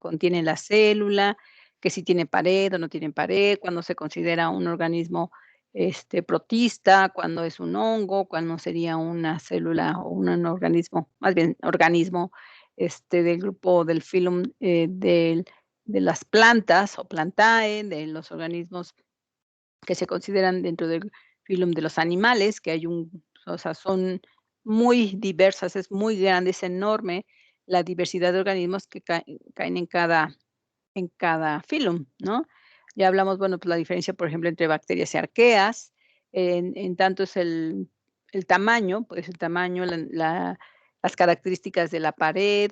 contiene la célula, que si tiene pared o no tiene pared, cuándo se considera un organismo, protista, cuándo es un hongo, cuándo sería una célula o un organismo, más bien organismo, del grupo del phylum, de las plantas o Plantae, de los organismos que se consideran dentro del phylum de los animales, que hay o sea, son muy diversas, es muy grande, es enorme la diversidad de organismos que caen en cada phylum, ¿no? Ya hablamos, bueno, pues la diferencia, por ejemplo, entre bacterias y arqueas, en tanto es el tamaño, pues el tamaño, las características de la pared,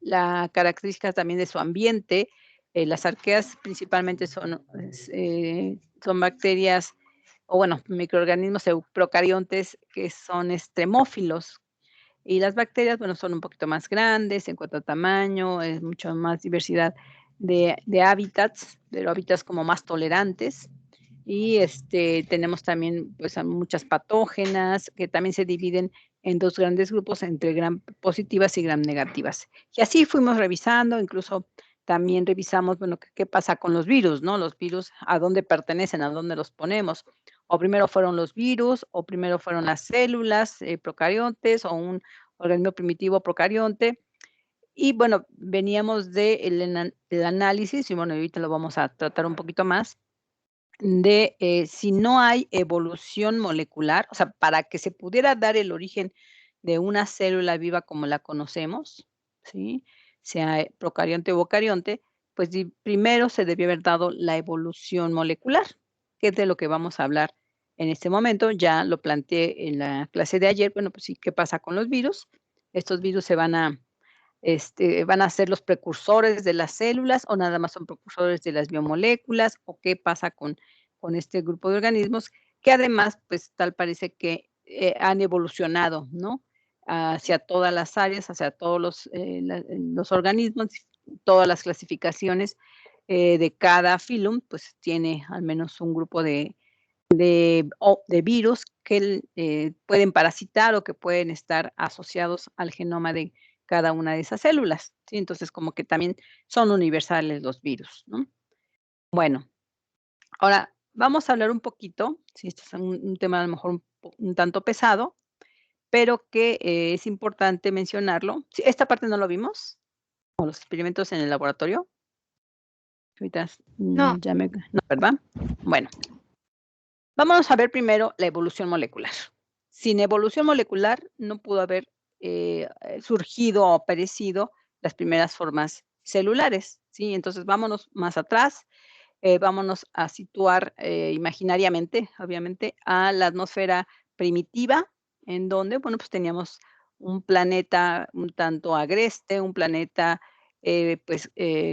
la características también de su ambiente. Las arqueas principalmente son bacterias o bueno, microorganismos procariontes que son extremófilos. Y las bacterias, bueno, son un poquito más grandes en cuanto a tamaño, es mucho más diversidad de hábitats, pero hábitats como más tolerantes. Y tenemos también pues a muchas patógenas que también se dividen en dos grandes grupos entre gram positivas y gram negativas. Y así fuimos revisando, incluso también revisamos, bueno, qué pasa con los virus, ¿no? Los virus, a dónde pertenecen, a dónde los ponemos. O primero fueron los virus, o primero fueron las células procariontes, o un organismo primitivo procarionte. Y bueno, veníamos del análisis, y bueno, ahorita lo vamos a tratar un poquito más, de si no hay evolución molecular, o sea, para que se pudiera dar el origen de una célula viva como la conocemos, ¿sí? Sea procarionte o eucarionte, pues primero se debió haber dado la evolución molecular, que es de lo que vamos a hablar en este momento. Ya lo planteé en la clase de ayer. Bueno, pues sí, ¿qué pasa con los virus? Estos virus van a ser los precursores de las células o nada más son precursores de las biomoléculas o qué pasa con este grupo de organismos que además, pues tal parece que han evolucionado, ¿no? Hacia todas las áreas, hacia todos los organismos, todas las clasificaciones de cada phylum, pues tiene al menos un grupo de virus que pueden parasitar o que pueden estar asociados al genoma de cada una de esas células, ¿sí? Entonces, como que también son universales los virus, ¿no? Bueno, ahora vamos a hablar un poquito, sí, este es un tema a lo mejor un tanto pesado, pero que es importante mencionarlo. Sí, esta parte no lo vimos, o los experimentos en el laboratorio. Ahorita No. no, ¿verdad? Bueno, vamos a ver primero la evolución molecular. Sin evolución molecular no pudo haber surgido o aparecido las primeras formas celulares, ¿sí? Entonces, vámonos más atrás, vámonos a situar imaginariamente, obviamente, a la atmósfera primitiva, en donde, bueno, pues teníamos un planeta un tanto agreste, un planeta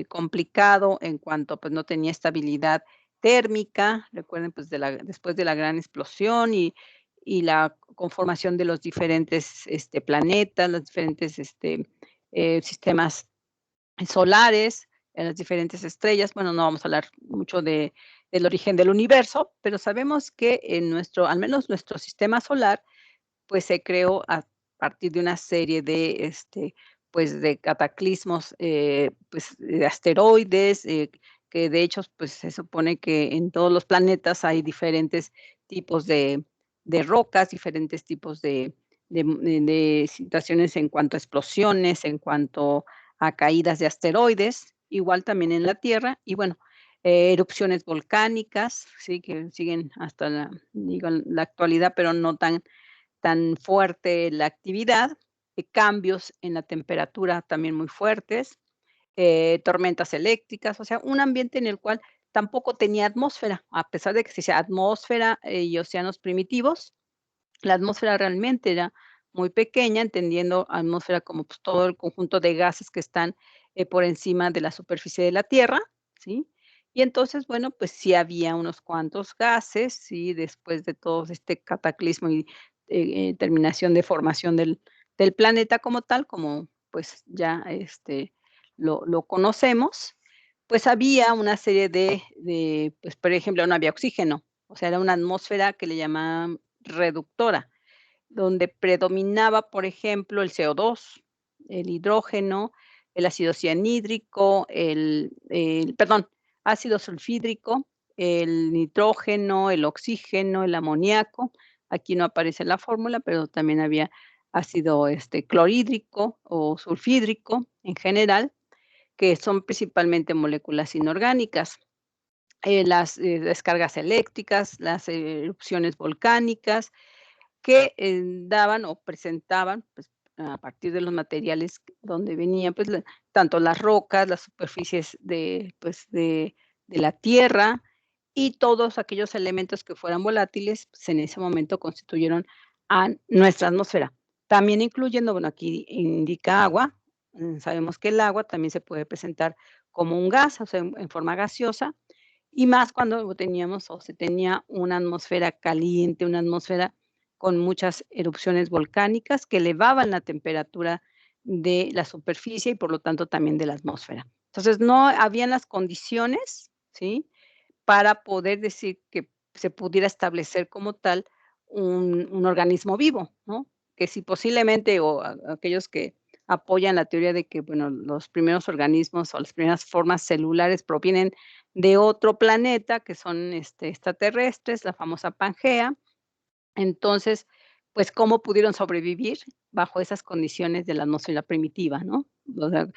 complicado en cuanto pues no tenía estabilidad térmica, recuerden pues después de la gran explosión y la conformación de los diferentes planetas, los diferentes sistemas solares, en las diferentes estrellas. Bueno, no vamos a hablar mucho del origen del universo, pero sabemos que en al menos nuestro sistema solar, pues se creó a partir de una serie pues de cataclismos, pues de asteroides, que de hecho, pues se supone que en todos los planetas hay diferentes tipos de rocas, diferentes tipos de situaciones en cuanto a explosiones, en cuanto a caídas de asteroides, igual también en la Tierra, y bueno, erupciones volcánicas, sí, que siguen hasta la actualidad, pero no tan fuerte la actividad, cambios en la temperatura también muy fuertes, tormentas eléctricas, o sea, un ambiente en el cual tampoco tenía atmósfera, a pesar de que se decía atmósfera y océanos primitivos, la atmósfera realmente era muy pequeña, entendiendo atmósfera como pues, todo el conjunto de gases que están por encima de la superficie de la Tierra, ¿sí? Y entonces, bueno, pues sí había unos cuantos gases, sí, después de todo este cataclismo y terminación de formación del planeta como tal, como pues ya lo conocemos, pues había una serie pues por ejemplo, no había oxígeno, o sea, era una atmósfera que le llamaban reductora, donde predominaba, por ejemplo, el CO2, el hidrógeno, el ácido cianhídrico, perdón, ácido sulfídrico, el nitrógeno, el oxígeno, el amoníaco. Aquí no aparece la fórmula, pero también había ácido, clorhídrico o sulfídrico en general, que son principalmente moléculas inorgánicas. Las, descargas eléctricas, las erupciones volcánicas que, daban o presentaban, pues, a partir de los materiales donde venían, pues, tanto las rocas, las superficies de, pues, de la tierra y todos aquellos elementos que fueran volátiles, pues, en ese momento constituyeron a nuestra atmósfera. También incluyendo, bueno, aquí indica agua, sabemos que el agua también se puede presentar como un gas, o sea, en forma gaseosa, y más cuando teníamos o se tenía una atmósfera caliente, una atmósfera con muchas erupciones volcánicas que elevaban la temperatura de la superficie y, por lo tanto, también de la atmósfera. Entonces, no habían las condiciones, ¿sí?, para poder decir que se pudiera establecer como tal un organismo vivo, ¿no? Que si posiblemente, o aquellos que apoyan la teoría de que, bueno, los primeros organismos o las primeras formas celulares provienen de otro planeta, que son, extraterrestres, la famosa Pangea. Entonces, pues, ¿cómo pudieron sobrevivir bajo esas condiciones de la atmósfera primitiva, no? O sea,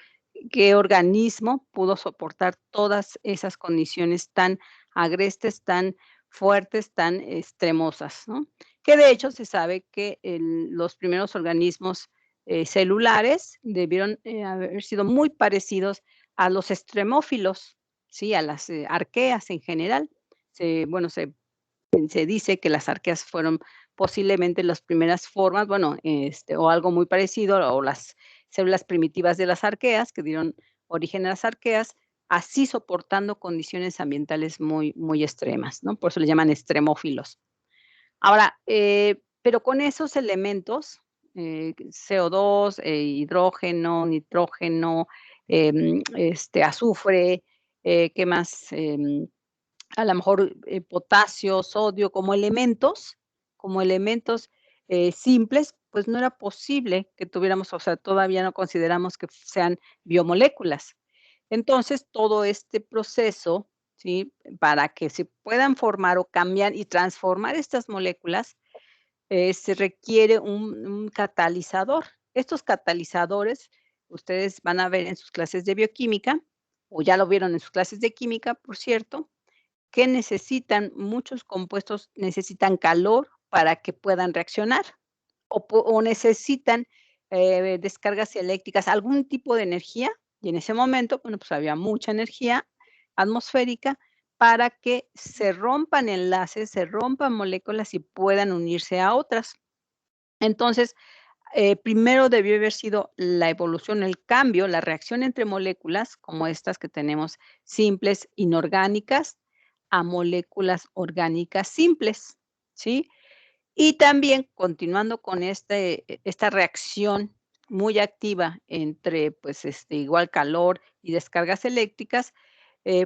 ¿qué organismo pudo soportar todas esas condiciones tan agrestes, tan fuertes, tan extremosas, no? Que de hecho se sabe que los primeros organismos, celulares debieron, haber sido muy parecidos a los extremófilos, ¿sí? A las, arqueas en general. Se dice que las arqueas fueron posiblemente las primeras formas, bueno, o algo muy parecido, o las células primitivas de las arqueas, que dieron origen a las arqueas, así soportando condiciones ambientales muy, muy extremas, ¿no? Por eso le llaman extremófilos. Ahora, pero con esos elementos, CO2, hidrógeno, nitrógeno, azufre, ¿qué más? A lo mejor, potasio, sodio, como elementos, simples, pues no era posible que tuviéramos, o sea, todavía no consideramos que sean biomoléculas. Entonces, todo este proceso, ¿sí? Para que se puedan formar o cambiar y transformar estas moléculas, se requiere un catalizador. Estos catalizadores, ustedes van a ver en sus clases de bioquímica, o ya lo vieron en sus clases de química, por cierto, que necesitan muchos compuestos, necesitan calor para que puedan reaccionar, o necesitan, descargas eléctricas, algún tipo de energía, y en ese momento, bueno, pues había mucha energía atmosférica para que se rompan enlaces, se rompan moléculas y puedan unirse a otras. Entonces, primero debió haber sido la evolución, el cambio, la reacción entre moléculas, como estas que tenemos simples, inorgánicas, a moléculas orgánicas simples, ¿sí? Y también continuando con esta reacción muy activa entre, pues, igual calor y descargas eléctricas,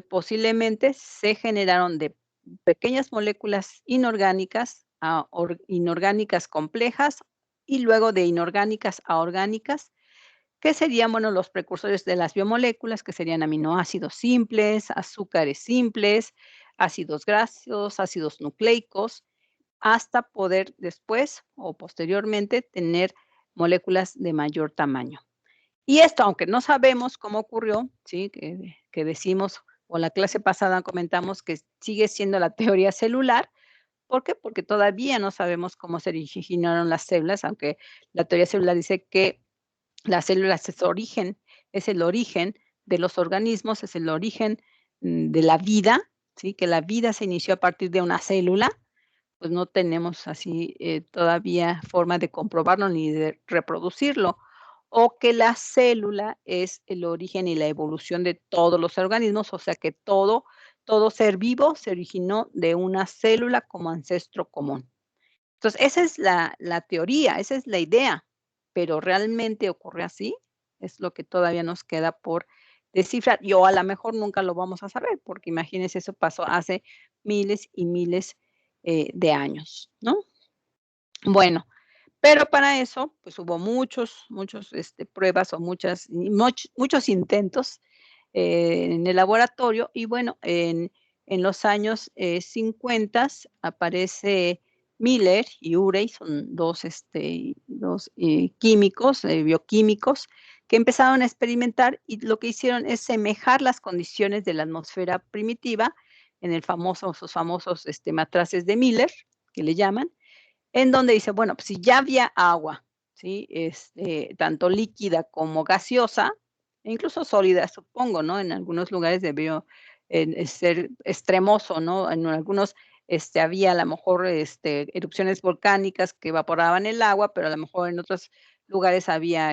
posiblemente se generaron de pequeñas moléculas inorgánicas a inorgánicas complejas y luego de inorgánicas a orgánicas, que serían, bueno, los precursores de las biomoléculas, que serían aminoácidos simples, azúcares simples, ácidos grasos, ácidos nucleicos, hasta poder después o posteriormente tener moléculas de mayor tamaño. Y esto, aunque no sabemos cómo ocurrió, ¿sí? Que decimos, o la clase pasada comentamos que sigue siendo la teoría celular. ¿Por qué? Porque todavía no sabemos cómo se originaron las células, aunque la teoría celular dice que las células es el origen de los organismos, es el origen, de la vida, ¿sí? Que la vida se inició a partir de una célula, pues no tenemos así, todavía forma de comprobarlo ni de reproducirlo, o que la célula es el origen y la evolución de todos los organismos, o sea que todo ser vivo se originó de una célula como ancestro común. Entonces, esa es la teoría, esa es la idea, pero, ¿realmente ocurre así? Es lo que todavía nos queda por descifrar, y o a la mejor nunca lo vamos a saber, porque imagínense, eso pasó hace miles y miles, de años, ¿no? Bueno, Pero para eso, pues, hubo muchos, pruebas o muchos intentos, en el laboratorio y bueno, en los años, 50 aparece Miller y Urey, son 2 químicos, bioquímicos, que empezaron a experimentar y lo que hicieron es semejar las condiciones de la atmósfera primitiva en sus famosos, matraces de Miller, que le llaman, en donde dice, bueno, pues si ya había agua, ¿sí? Tanto líquida como gaseosa, e incluso sólida, supongo, ¿no? En algunos lugares debió, ser extremoso, ¿no? En algunos, había a lo mejor, erupciones volcánicas que evaporaban el agua, pero a lo mejor en otros lugares había,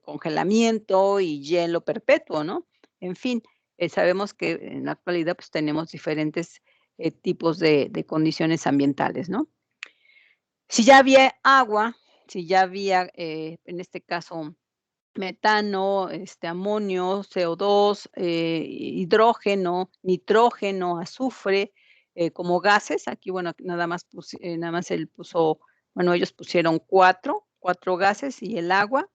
congelamiento y hielo perpetuo, ¿no? En fin, sabemos que en la actualidad, pues, tenemos diferentes, tipos de condiciones ambientales, ¿no? Si ya había agua, si ya había, en este caso, metano, amonio, CO2, hidrógeno, nitrógeno, azufre, como gases. Aquí, bueno, nada más él puso, bueno, ellos pusieron cuatro gases y el agua.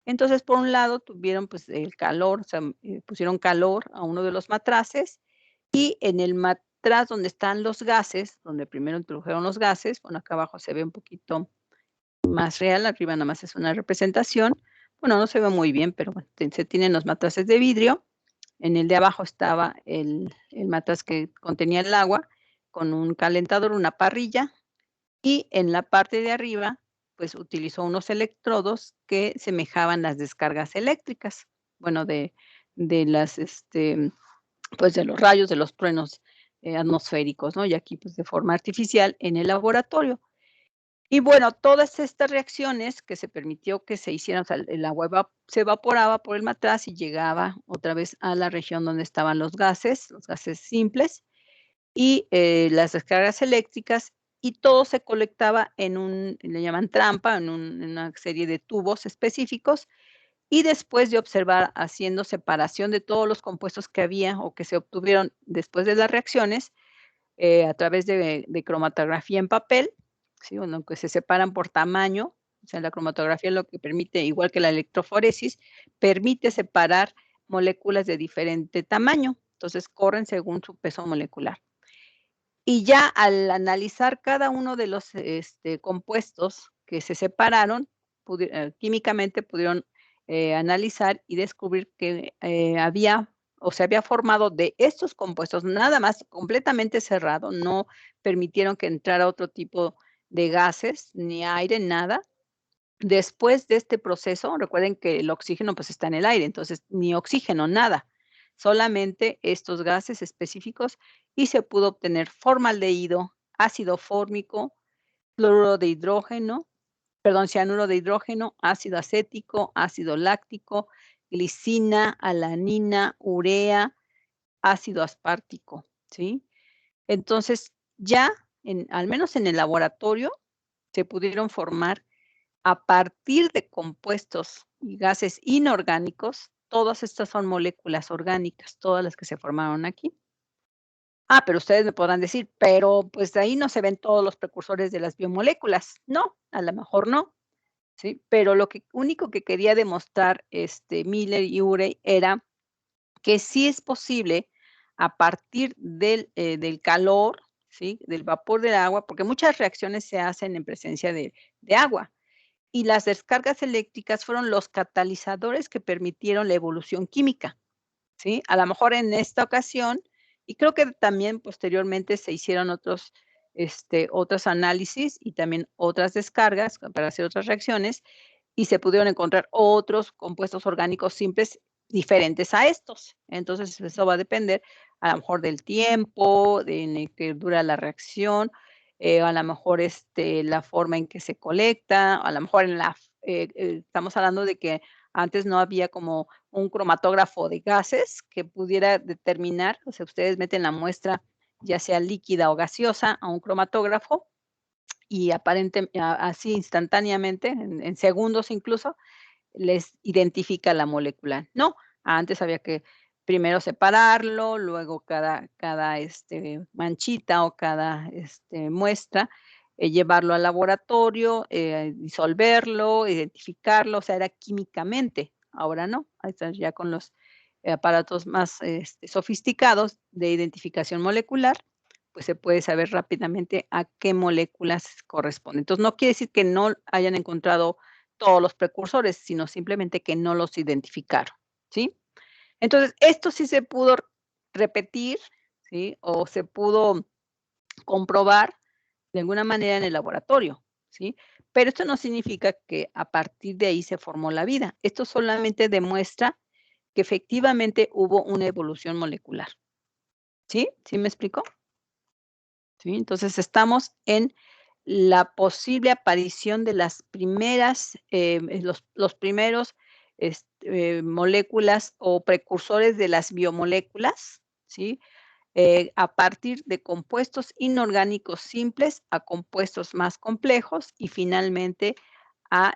Entonces, por un lado, tuvieron, pues, el calor, o sea, pusieron calor a uno de los matraces y en el matraz donde están los gases, donde primero introdujeron los gases, bueno, acá abajo se ve un poquito más real, arriba nada más es una representación. Bueno, no se ve muy bien, pero bueno, se tienen los matraces de vidrio. En el de abajo estaba el matraz que contenía el agua con un calentador, una parrilla, y en la parte de arriba, pues utilizó unos electrodos que semejaban las descargas eléctricas, bueno, de las, pues de los rayos, de los truenos, atmosféricos, ¿no? Y aquí, pues de forma artificial en el laboratorio. Y bueno, todas estas reacciones que se permitió que se hicieran, o sea, el agua se evaporaba por el matraz y llegaba otra vez a la región donde estaban los gases simples y, las descargas eléctricas, y todo se colectaba en le llaman trampa, en una serie de tubos específicos, y después de observar haciendo separación de todos los compuestos que había o que se obtuvieron después de las reacciones, a través de cromatografía en papel, ¿sí? Bueno, que se separan por tamaño, o sea, la cromatografía lo que permite, igual que la electroforesis, permite separar moléculas de diferente tamaño, entonces corren según su peso molecular. Y ya al analizar cada uno de los, compuestos que se separaron, químicamente pudieron, analizar y descubrir que, había o se había formado de estos compuestos, nada más completamente cerrado, no permitieron que entrara otro tipo de gases, ni aire, nada. Después de este proceso, recuerden que el oxígeno, pues, está en el aire, entonces, ni oxígeno, nada, solamente estos gases específicos, y se pudo obtener formaldehído, ácido fórmico, cloruro de hidrógeno, perdón, cianuro de hidrógeno, ácido acético, ácido láctico, glicina, alanina, urea, ácido aspartico, ¿sí? Entonces, ya al menos en el laboratorio, se pudieron formar a partir de compuestos y gases inorgánicos, todas estas son moléculas orgánicas, todas las que se formaron aquí. Pero ustedes me podrán decir, pero pues de ahí no se ven todos los precursores de las biomoléculas. No, a lo mejor no, ¿sí? Pero lo que único que quería demostrar Miller y Urey era que sí es posible a partir del calor, ¿sí? Del vapor del agua, porque muchas reacciones se hacen en presencia de agua. Y las descargas eléctricas fueron los catalizadores que permitieron la evolución química, ¿sí? A lo mejor en esta ocasión, y creo que también posteriormente se hicieron otros análisis y también otras descargas para hacer otras reacciones, y se pudieron encontrar otros compuestos orgánicos simples diferentes a estos. Entonces, eso va a depender, a lo mejor del tiempo en el que dura la reacción, a lo mejor, la forma en que se colecta, a lo mejor estamos hablando de que antes no había como un cromatógrafo de gases que pudiera determinar, o sea, ustedes meten la muestra, ya sea líquida o gaseosa, a un cromatógrafo y así instantáneamente, en segundos incluso, les identifica la molécula. No, antes había que primero separarlo, luego cada manchita o cada, muestra, llevarlo al laboratorio, disolverlo, identificarlo, o sea, era químicamente. Ahora no, ahí están ya con los aparatos más sofisticados de identificación molecular, pues se puede saber rápidamente a qué moléculas corresponden. Entonces, no quiere decir que no hayan encontrado todos los precursores, sino simplemente que no los identificaron, ¿sí? Entonces, esto sí se pudo repetir, ¿sí? O se pudo comprobar de alguna manera en el laboratorio, ¿sí? Pero esto no significa que a partir de ahí se formó la vida. Esto solamente demuestra que efectivamente hubo una evolución molecular, ¿sí? ¿Sí me explico? ¿Sí? Entonces, estamos en la posible aparición de las primeras, los primeros, moléculas o precursores de las biomoléculas, ¿sí? A partir de compuestos inorgánicos simples a compuestos más complejos y finalmente a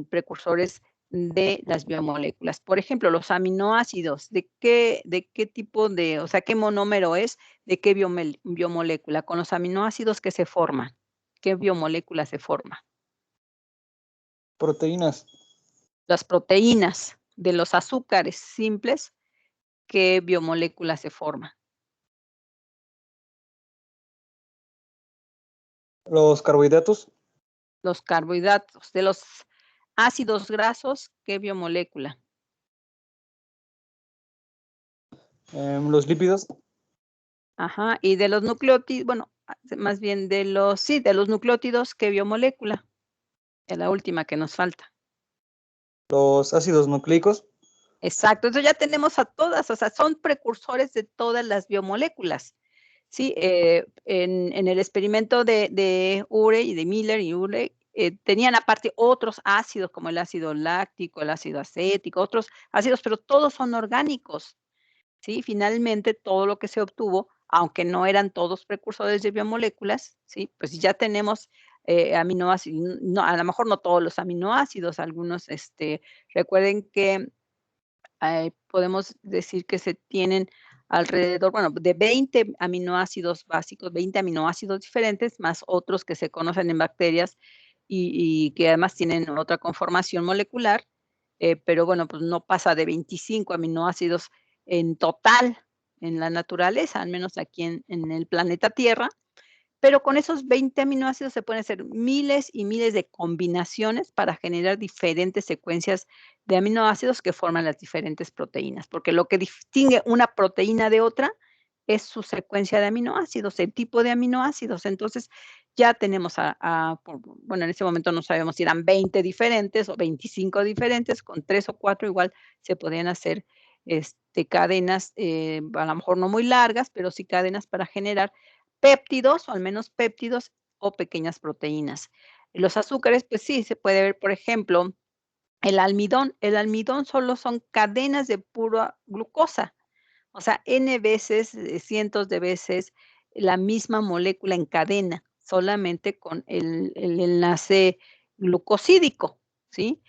precursores de las biomoléculas. Por ejemplo, los aminoácidos, ¿de qué tipo de, o sea, qué monómero es, de qué biomolécula? Con los aminoácidos que se forman, ¿qué biomolécula se forma? Proteínas. Las proteínas de los azúcares simples, ¿qué biomolécula se forma? Los carbohidratos. Los carbohidratos. De los ácidos grasos, ¿qué biomolécula? Los lípidos. Ajá, y de los nucleótidos, bueno, más bien de los, sí, de los nucleótidos, ¿qué biomolécula? Es la última que nos falta. Los ácidos nucleicos. Exacto, entonces ya tenemos a todas, o sea, son precursores de todas las biomoléculas, ¿sí? En el experimento de Urey y de Miller y Urey, tenían aparte otros ácidos, como el ácido láctico, el ácido acético, otros ácidos, pero todos son orgánicos, ¿sí? Finalmente, todo lo que se obtuvo, aunque no eran todos precursores de biomoléculas, ¿sí? Pues ya tenemos aminoácidos, no, a lo mejor no todos los aminoácidos, algunos, recuerden que podemos decir que se tienen alrededor, bueno, de 20 aminoácidos básicos, 20 aminoácidos diferentes, más otros que se conocen en bacterias y que además tienen otra conformación molecular, pero bueno, pues no pasa de 25 aminoácidos en total en la naturaleza, al menos aquí en el planeta Tierra, pero con esos 20 aminoácidos se pueden hacer miles y miles de combinaciones para generar diferentes secuencias de aminoácidos que forman las diferentes proteínas, porque lo que distingue una proteína de otra es su secuencia de aminoácidos, el tipo de aminoácidos. Entonces, ya tenemos bueno, en ese momento no sabemos si eran 20 diferentes o 25 diferentes, con 3 o 4 igual se podían hacer cadenas, a lo mejor no muy largas, pero sí cadenas para generar péptidos, o al menos péptidos o pequeñas proteínas. Los azúcares, pues sí, se puede ver, por ejemplo, el almidón. El almidón solo son cadenas de pura glucosa, o sea, N veces, cientos de veces la misma molécula en cadena, solamente con el enlace glucosídico, ¿sí?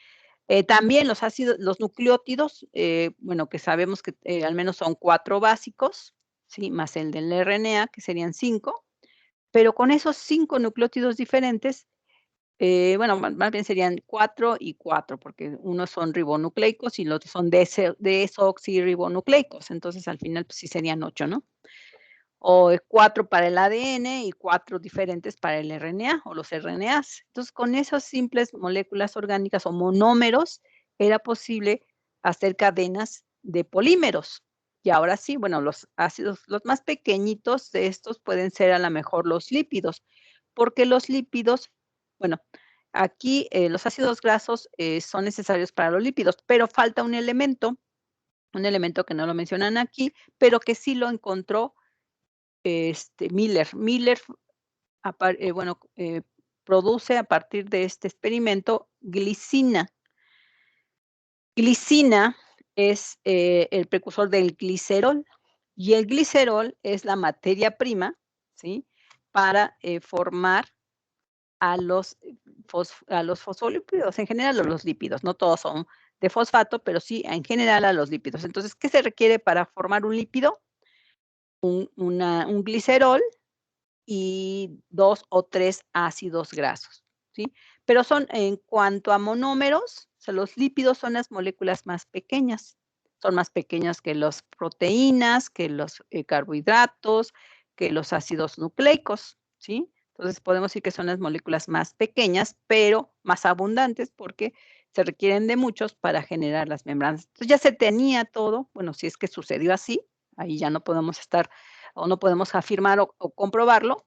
También los ácidos, los nucleótidos, bueno, que sabemos que al menos son 4 básicos, ¿sí? Más el del RNA, que serían 5. Pero con esos 5 nucleótidos diferentes, bueno, más bien serían 4 y 4, porque unos son ribonucleicos y los otros son desoxirribonucleicos. Entonces, al final, pues sí serían 8, ¿no? O 4 para el ADN y 4 diferentes para el RNA o los RNAs. Entonces, con esas simples moléculas orgánicas o monómeros, era posible hacer cadenas de polímeros. Y ahora sí, bueno, los ácidos, los más pequeñitos de estos pueden ser a lo mejor los lípidos, porque los lípidos, bueno, aquí los ácidos grasos son necesarios para los lípidos, pero falta un elemento que no lo mencionan aquí, pero que sí lo encontró Miller. Miller, bueno, produce a partir de este experimento glicina. Glicina es el precursor del glicerol y el glicerol es la materia prima, ¿sí? Para formar a los fosfolípidos, en general a los lípidos, no todos son de fosfato, pero sí en general a los lípidos. Entonces, ¿qué se requiere para formar un lípido? Un glicerol y 2 o 3 ácidos grasos, ¿sí? Pero son en cuanto a monómeros, o sea, los lípidos son las moléculas más pequeñas. Son más pequeñas que las proteínas, que los, carbohidratos, que los ácidos nucleicos, ¿sí? Entonces, podemos decir que son las moléculas más pequeñas, pero más abundantes, porque se requieren de muchos para generar las membranas. Entonces, ya se tenía todo, bueno, si es que sucedió así, ahí ya no podemos estar o no podemos afirmar o comprobarlo,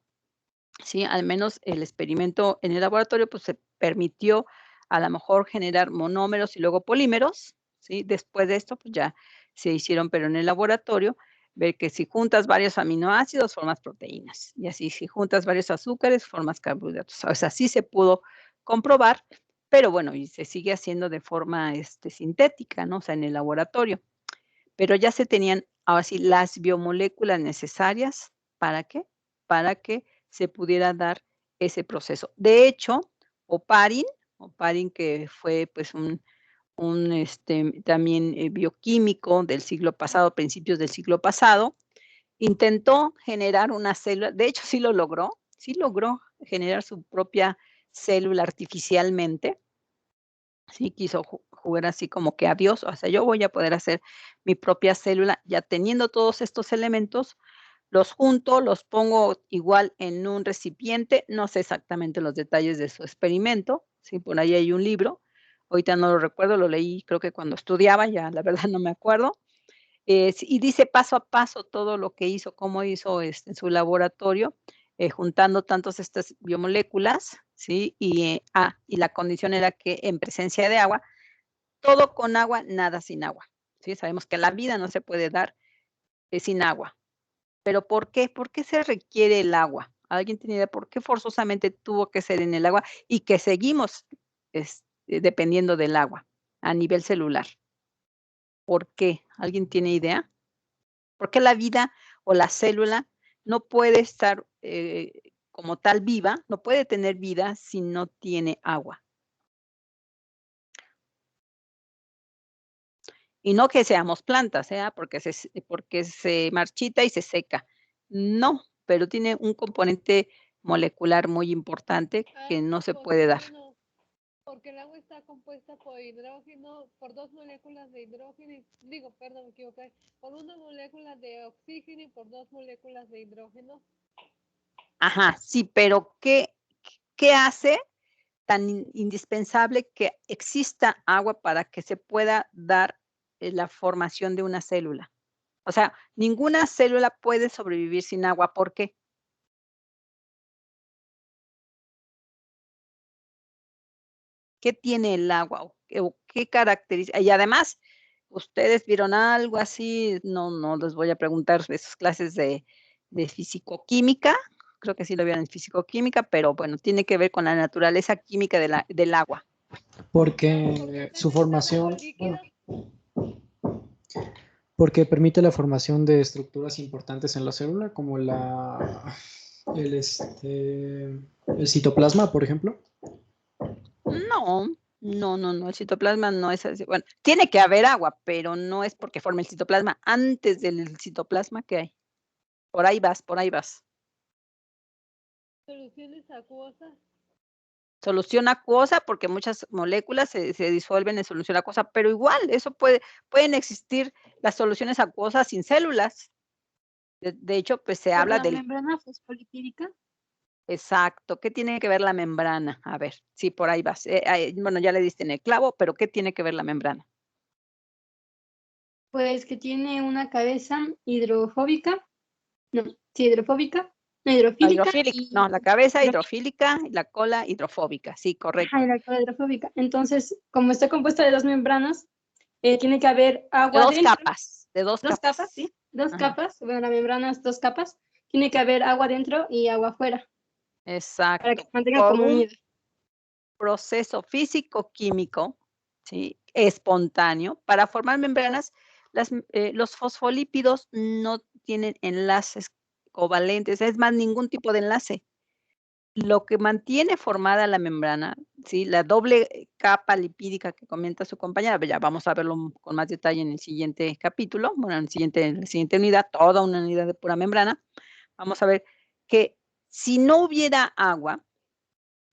¿sí? Al menos el experimento en el laboratorio, pues, se permitió a lo mejor generar monómeros y luego polímeros, ¿sí? Después de esto, pues, ya se hicieron, pero en el laboratorio, ver que si juntas varios aminoácidos, formas proteínas, y así si juntas varios azúcares, formas carbohidratos. O sea, sí se pudo comprobar, pero bueno, y se sigue haciendo de forma, sintética, ¿no? O sea, en el laboratorio. Pero ya se tenían, ahora sí, las biomoléculas necesarias, ¿para qué? Para que se pudiera dar ese proceso. De hecho, Oparin, Oparin que fue, pues, un, también, bioquímico del siglo pasado, principios del siglo pasado, intentó generar una célula, de hecho, sí logró generar su propia célula artificialmente, sí quiso jugar así como que a Dios, o sea, yo voy a poder hacer mi propia célula, ya teniendo todos estos elementos, los junto, los pongo igual en un recipiente, no sé exactamente los detalles de su experimento, sí, por ahí hay un libro, ahorita no lo recuerdo, lo leí creo que cuando estudiaba, ya la verdad no me acuerdo, y dice paso a paso todo lo que hizo, cómo hizo, en su laboratorio, juntando tantas estas biomoléculas, ¿sí? Y la condición era que en presencia de agua, todo con agua, nada sin agua, ¿sí? Sabemos que la vida no se puede dar, sin agua, pero ¿por qué? ¿Por qué se requiere el agua? ¿Alguien tiene idea por qué forzosamente tuvo que ser en el agua y que seguimos, dependiendo del agua a nivel celular? ¿Por qué? ¿Alguien tiene idea? ¿Por qué la vida o la célula no puede estar, como tal viva, no puede tener vida si no tiene agua? Y no que seamos plantas, porque se marchita y se seca. No, pero tiene un componente molecular muy importante Ah, que no se puede porque dar. bueno, porque el agua está compuesta por hidrógeno, por dos moléculas de hidrógeno, digo, perdón, me equivoqué, por una molécula de oxígeno y por dos moléculas de hidrógeno. Ajá, sí, pero ¿qué hace tan indispensable que exista agua para que se pueda dar, la formación de una célula? O sea, ninguna célula puede sobrevivir sin agua, ¿por qué? ¿Qué tiene el agua o qué caracteriza? Y además, ¿ustedes vieron algo así? No les voy a preguntar de sus clases de fisicoquímica, creo que sí lo vieron en fisicoquímica, pero bueno, tiene que ver con la naturaleza química del agua. Porque Porque su está formación, líquido. porque permite la formación de estructuras importantes en la célula, como el citoplasma, por ejemplo. No, no, el citoplasma no es así. Bueno, tiene que haber agua, pero no es porque forme el citoplasma. Antes del citoplasma, ¿qué hay? Por ahí vas, por ahí vas. Soluciones acuosas. Solución acuosa, porque muchas moléculas se disuelven en solución acuosa, pero igual, eso pueden existir las soluciones acuosas sin células. De hecho, pues se ¿Por habla la del membrana fosfolipídica? exacto, ¿qué tiene que ver la membrana? A ver, sí, por ahí vas. Bueno, ya le diste en el clavo, pero ¿qué tiene que ver la membrana? Pues que tiene una cabeza hidrofóbica, no, sí, hidrofóbica, no, hidrofílica Hidrofílica, y no, la cabeza hidrofílica, hidrofílica y la cola hidrofóbica, sí, ajá, y correcto. la cola hidrofóbica. Entonces, como está compuesta de dos membranas, tiene que haber De agua 2 dentro, capas, de 2 dos capas, capas. ¿sí? Dos Ajá, capas, bueno, la membrana es dos capas, tiene que haber agua dentro y agua afuera, para que exacto. se mantenga Por como un unido. proceso físico-químico, ¿sí? Espontáneo, para formar membranas, los fosfolípidos no tienen enlaces covalentes, es más, ningún tipo de enlace. Lo que mantiene formada la membrana, ¿sí? La doble capa lipídica que comenta su compañera, ya vamos a verlo con más detalle en el siguiente capítulo, bueno, en la siguiente unidad, toda una unidad de pura membrana. Vamos a ver que Si no hubiera agua,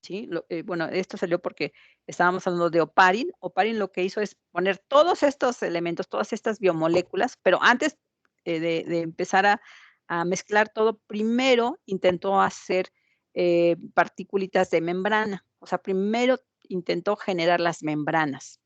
¿sí? Bueno, esto salió porque estábamos hablando de Oparin. Oparin lo que hizo es poner todos estos elementos, todas estas biomoléculas, pero antes de empezar a mezclar todo, primero intentó hacer partículitas de membrana. O sea, primero intentó generar las membranas.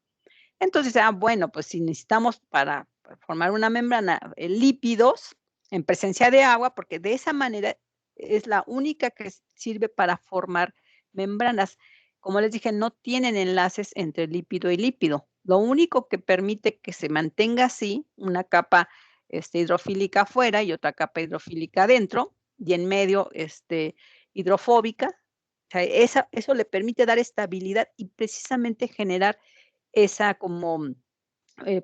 Entonces, bueno, pues si necesitamos para formar una membrana lípidos en presencia de agua, porque de esa manera es la única que sirve para formar membranas. Como les dije, no tienen enlaces entre lípido y lípido. Lo único que permite que se mantenga así, una capa hidrofílica afuera y otra capa hidrofílica adentro, y en medio hidrofóbica. O sea, eso le permite dar estabilidad y precisamente generar esa como,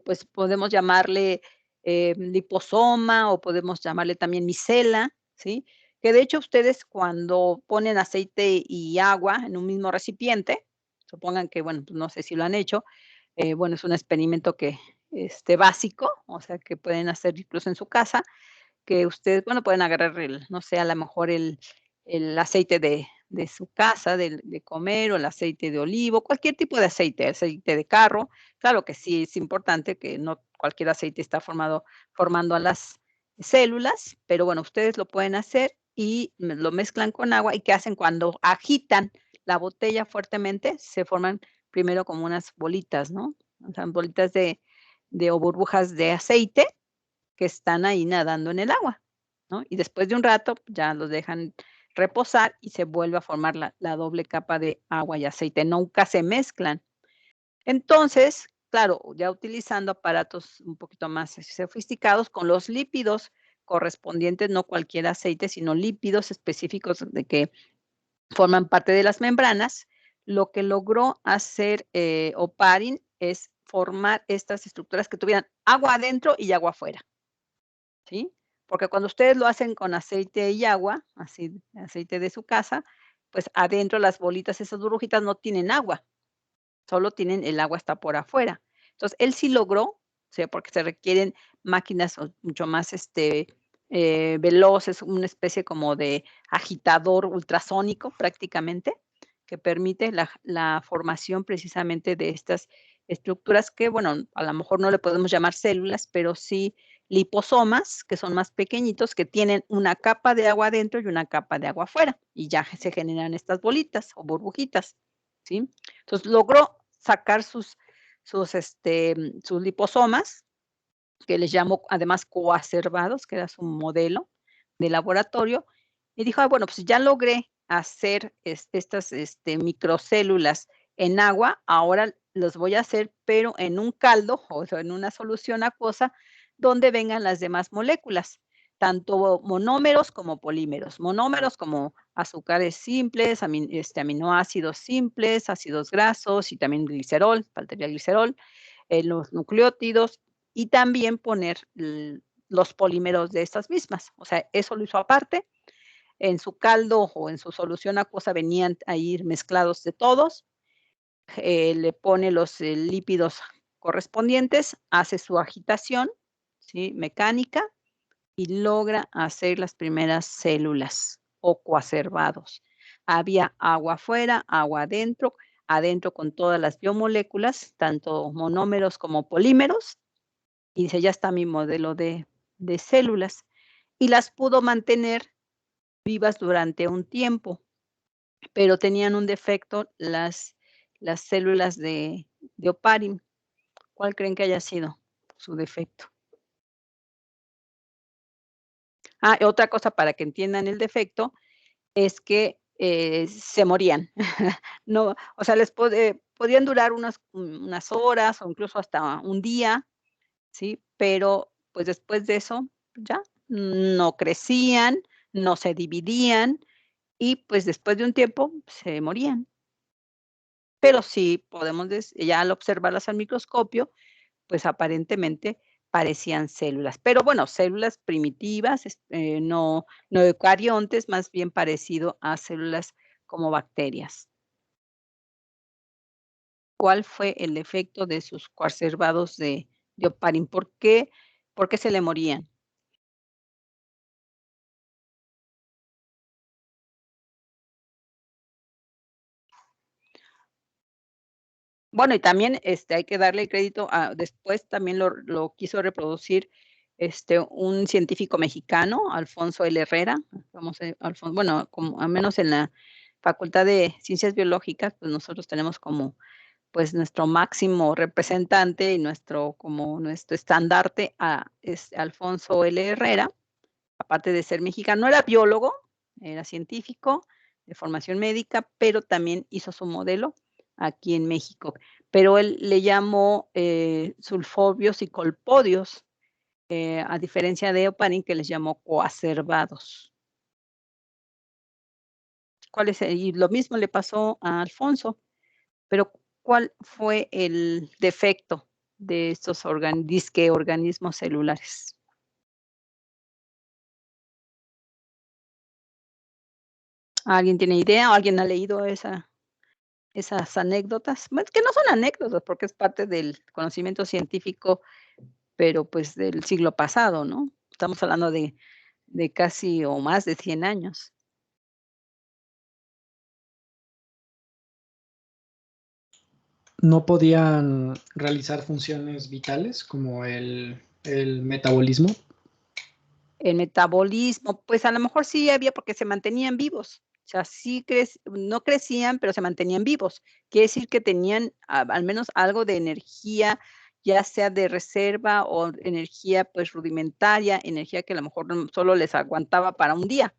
pues podemos llamarle liposoma o podemos llamarle también micela, ¿sí? Que de hecho ustedes cuando ponen aceite y agua en un mismo recipiente, supongan que, bueno, pues no sé si lo han hecho, bueno, es un experimento que, básico, o sea, que pueden hacer incluso en su casa, que ustedes, bueno, pueden agarrar no sé, a lo mejor el aceite de su casa, de comer, o el aceite de olivo, cualquier tipo de aceite de carro. Claro que sí es importante que no cualquier aceite está formando a las células, pero bueno, ustedes lo pueden hacer y lo mezclan con agua. ¿Y qué hacen? Cuando agitan la botella fuertemente, se forman primero como unas bolitas, ¿no? O sea, bolitas o burbujas de aceite que están ahí nadando en el agua, ¿no? Y después de un rato ya los dejan reposar y se vuelve a formar la doble capa de agua y aceite, nunca se mezclan. Entonces, claro, ya utilizando aparatos un poquito más sofisticados con los lípidos correspondientes, no cualquier aceite, sino lípidos específicos de que forman parte de las membranas, lo que logró hacer Oparin es formar estas estructuras que tuvieran agua adentro y agua afuera. ¿Sí? Porque cuando ustedes lo hacen con aceite y agua, así, aceite de su casa, pues adentro las bolitas, esas burbujitas no tienen agua, solo tienen el agua está por afuera. Entonces, él sí logró, o sea, porque se requieren máquinas mucho más veloces, una especie como de agitador ultrasónico prácticamente, que permite la formación precisamente de estas estructuras que, bueno, a lo mejor no le podemos llamar células, pero sí liposomas, que son más pequeñitos, que tienen una capa de agua adentro y una capa de agua afuera, y ya se generan estas bolitas o burbujitas, ¿sí? Entonces, logró sacar sus liposomas, que les llamo además coacervados, que era su modelo de laboratorio, y dijo, bueno, pues ya logré hacer estas microcélulas en agua, ahora los voy a hacer, pero en un caldo o en una solución acuosa donde vengan las demás moléculas, tanto monómeros como polímeros, monómeros como azúcares simples, aminoácidos simples, ácidos grasos y también glicerol, faltaría glicerol, los nucleótidos y también poner los polímeros de estas mismas. O sea, eso lo hizo aparte. En su caldo o en su solución acuosa venían ahí mezclados de todos. Le pone los lípidos correspondientes, hace su agitación, ¿sí? Mecánica, y logra hacer las primeras células o coacervados. Había agua afuera, agua adentro, adentro con todas las biomoléculas, tanto monómeros como polímeros, y dice, ya está mi modelo de células. Y las pudo mantener vivas durante un tiempo, pero tenían un defecto las células de Oparin. ¿Cuál creen que haya sido su defecto? Otra cosa para que entiendan el defecto es que se morían. No, o sea, les podían durar unas horas o incluso hasta un día, ¿sí? Pero pues después de eso ya no crecían, no se dividían y pues después de un tiempo se morían. Pero sí podemos ya al observarlas al microscopio, pues aparentemente parecían células. Pero bueno, células primitivas, no eucariontes, más bien parecido a células como bacterias. ¿Cuál fue el efecto de sus coacervados de Oparin? ¿Por qué se le morían? Bueno, y también hay que darle crédito a, después también lo quiso reproducir un científico mexicano, Alfonso L. Herrera, bueno, como, al menos en la Facultad de Ciencias Biológicas, pues nosotros tenemos como pues nuestro máximo representante y nuestro estandarte es Alfonso L. Herrera, aparte de ser mexicano, era biólogo, era científico de formación médica, pero también hizo su modelo aquí en México. Pero él le llamó sulfobios y colpodios, a diferencia de Oparin, que les llamó coacervados. Y lo mismo le pasó a Alfonso, pero ¿cuál fue el defecto de estos organismos celulares? ¿Alguien tiene idea? ¿Alguien ha leído esas anécdotas? Bueno, que no son anécdotas porque es parte del conocimiento científico, pero pues del siglo pasado, ¿no? Estamos hablando de casi o más de 100 años. No podían realizar funciones vitales como el metabolismo. El metabolismo, pues a lo mejor sí había porque se mantenían vivos. O sea, sí no crecían, pero se mantenían vivos. Quiere decir que tenían al menos algo de energía, ya sea de reserva o energía pues rudimentaria, energía que a lo mejor solo les aguantaba para un día.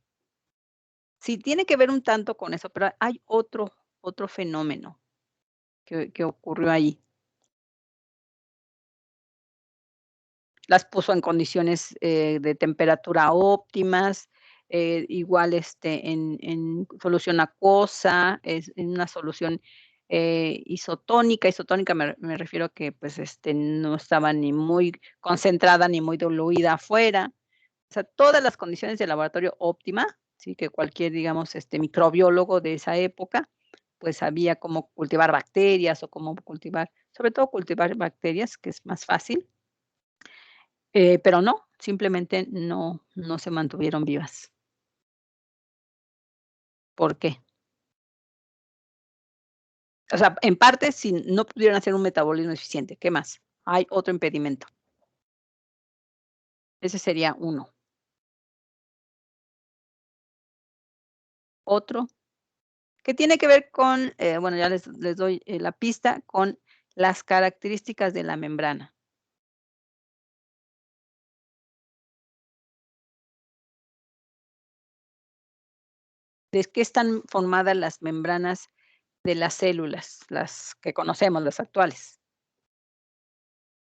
Sí, tiene que ver un tanto con eso, pero hay otro fenómeno que ocurrió ahí. Las puso en condiciones de temperatura óptimas, igual en solución acuosa, en una solución isotónica. Isotónica me refiero a que pues no estaba ni muy concentrada ni muy diluida afuera. O sea, todas las condiciones de laboratorio óptima, ¿sí? Que cualquier, digamos, microbiólogo de esa época, pues sabía cómo cultivar bacterias o cómo cultivar, sobre todo cultivar bacterias, que es más fácil. Pero no, simplemente no se mantuvieron vivas. ¿Por qué? O sea, en parte, si no pudieron hacer un metabolismo eficiente, ¿qué más? Hay otro impedimento. Ese sería uno. Otro, que tiene que ver con, bueno, ya les doy la pista, con las características de la membrana. ¿De qué están formadas las membranas de las células, las que conocemos, las actuales?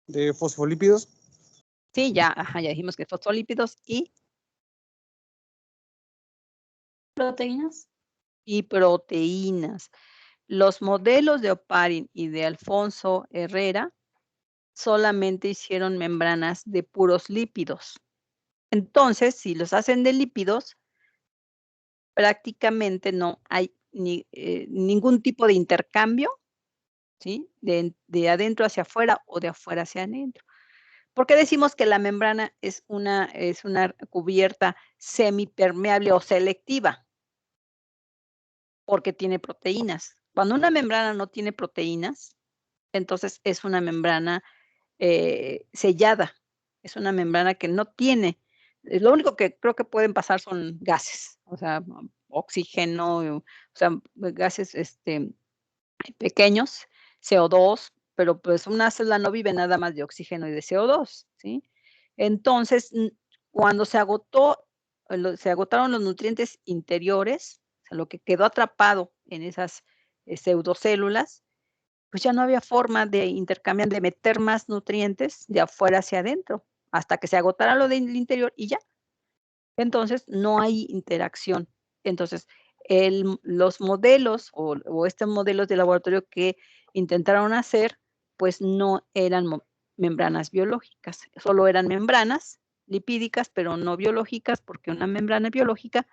De fosfolípidos. Sí, ya dijimos que fosfolípidos y Proteínas. proteínas. Los modelos de Oparin y de Alfonso Herrera solamente hicieron membranas de puros lípidos. Entonces, si los hacen de lípidos, prácticamente no hay ningún tipo de intercambio, ¿sí? De adentro hacia afuera o de afuera hacia adentro. ¿Por qué decimos que la membrana es una cubierta semipermeable o selectiva? Porque tiene proteínas. Cuando una membrana no tiene proteínas, entonces es una membrana sellada. Es una membrana que no tiene. Lo único que creo que pueden pasar son gases, o sea, oxígeno, o sea, gases pequeños, CO2, pero pues una célula no vive nada más de oxígeno y de CO2, ¿sí? Entonces, cuando se agotaron los nutrientes interiores, o sea, lo que quedó atrapado en esas pseudocélulas, pues ya no había forma de intercambiar, de meter más nutrientes de afuera hacia adentro, hasta que se agotara lo del interior y ya. Entonces, no hay interacción. Entonces, los modelos o estos modelos de laboratorio que intentaron hacer, pues no eran membranas biológicas, solo eran membranas lipídicas, pero no biológicas, porque una membrana biológica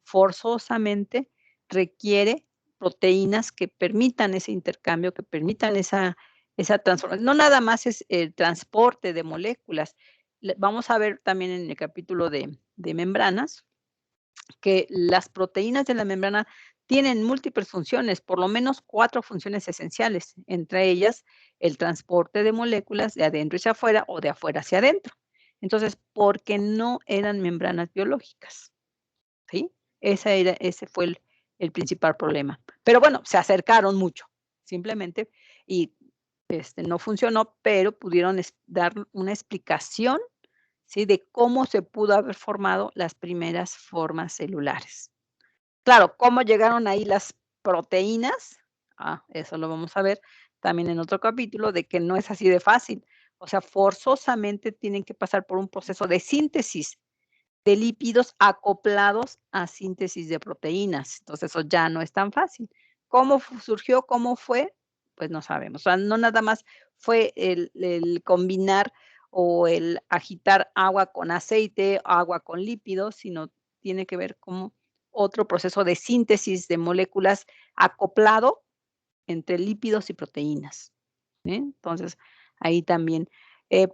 forzosamente requiere proteínas que permitan ese intercambio, que permitan esa transformación. No nada más es el transporte de moléculas. Vamos a ver también en el capítulo de membranas que las proteínas de la membrana tienen múltiples funciones, por lo menos 4 funciones esenciales, entre ellas el transporte de moléculas de adentro hacia afuera o de afuera hacia adentro. Entonces, porque no eran membranas biológicas, ¿sí? Ese fue el principal problema. Pero bueno, se acercaron mucho, simplemente, y no funcionó, pero pudieron dar una explicación, ¿sí? De cómo se pudo haber formado las primeras formas celulares. Claro, ¿cómo llegaron ahí las proteínas? Eso lo vamos a ver también en otro capítulo, de que no es así de fácil. O sea, forzosamente tienen que pasar por un proceso de síntesis de lípidos acoplados a síntesis de proteínas. Entonces, eso ya no es tan fácil. ¿Cómo surgió? ¿Cómo fue? Pues no sabemos. O sea, no nada más fue el combinar o el agitar agua con aceite, agua con lípidos, sino tiene que ver con otro proceso de síntesis de moléculas acoplado entre lípidos y proteínas. Entonces, ahí también.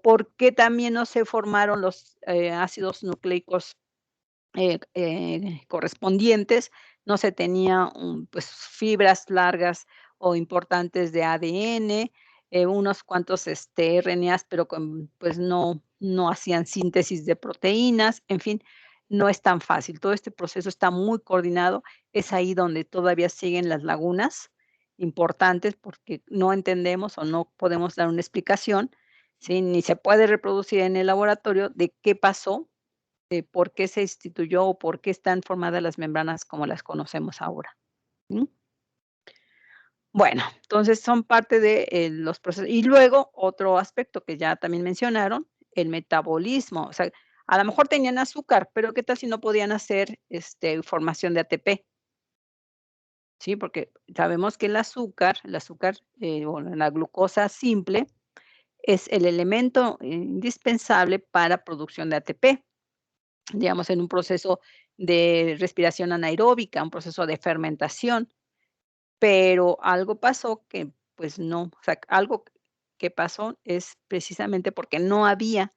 ¿Por qué también no se formaron los ácidos nucleicos correspondientes? No se tenía pues, fibras largas o importantes de ADN, unos cuantos RNAs, pero pues no hacían síntesis de proteínas, en fin, no es tan fácil. Todo este proceso está muy coordinado. Es ahí donde todavía siguen las lagunas importantes porque no entendemos o no podemos dar una explicación, ¿sí? Ni se puede reproducir en el laboratorio de qué pasó, de por qué se instituyó o por qué están formadas las membranas como las conocemos ahora. Bueno, entonces son parte de los procesos. Y luego otro aspecto que ya también mencionaron, el metabolismo. O sea, a lo mejor tenían azúcar, pero ¿qué tal si no podían hacer formación de ATP? Sí, porque sabemos que el azúcar, bueno, la glucosa simple, es el elemento indispensable para producción de ATP, digamos, en un proceso de respiración anaeróbica, un proceso de fermentación, pero algo pasó que, pues no, o sea, algo que pasó es precisamente porque no había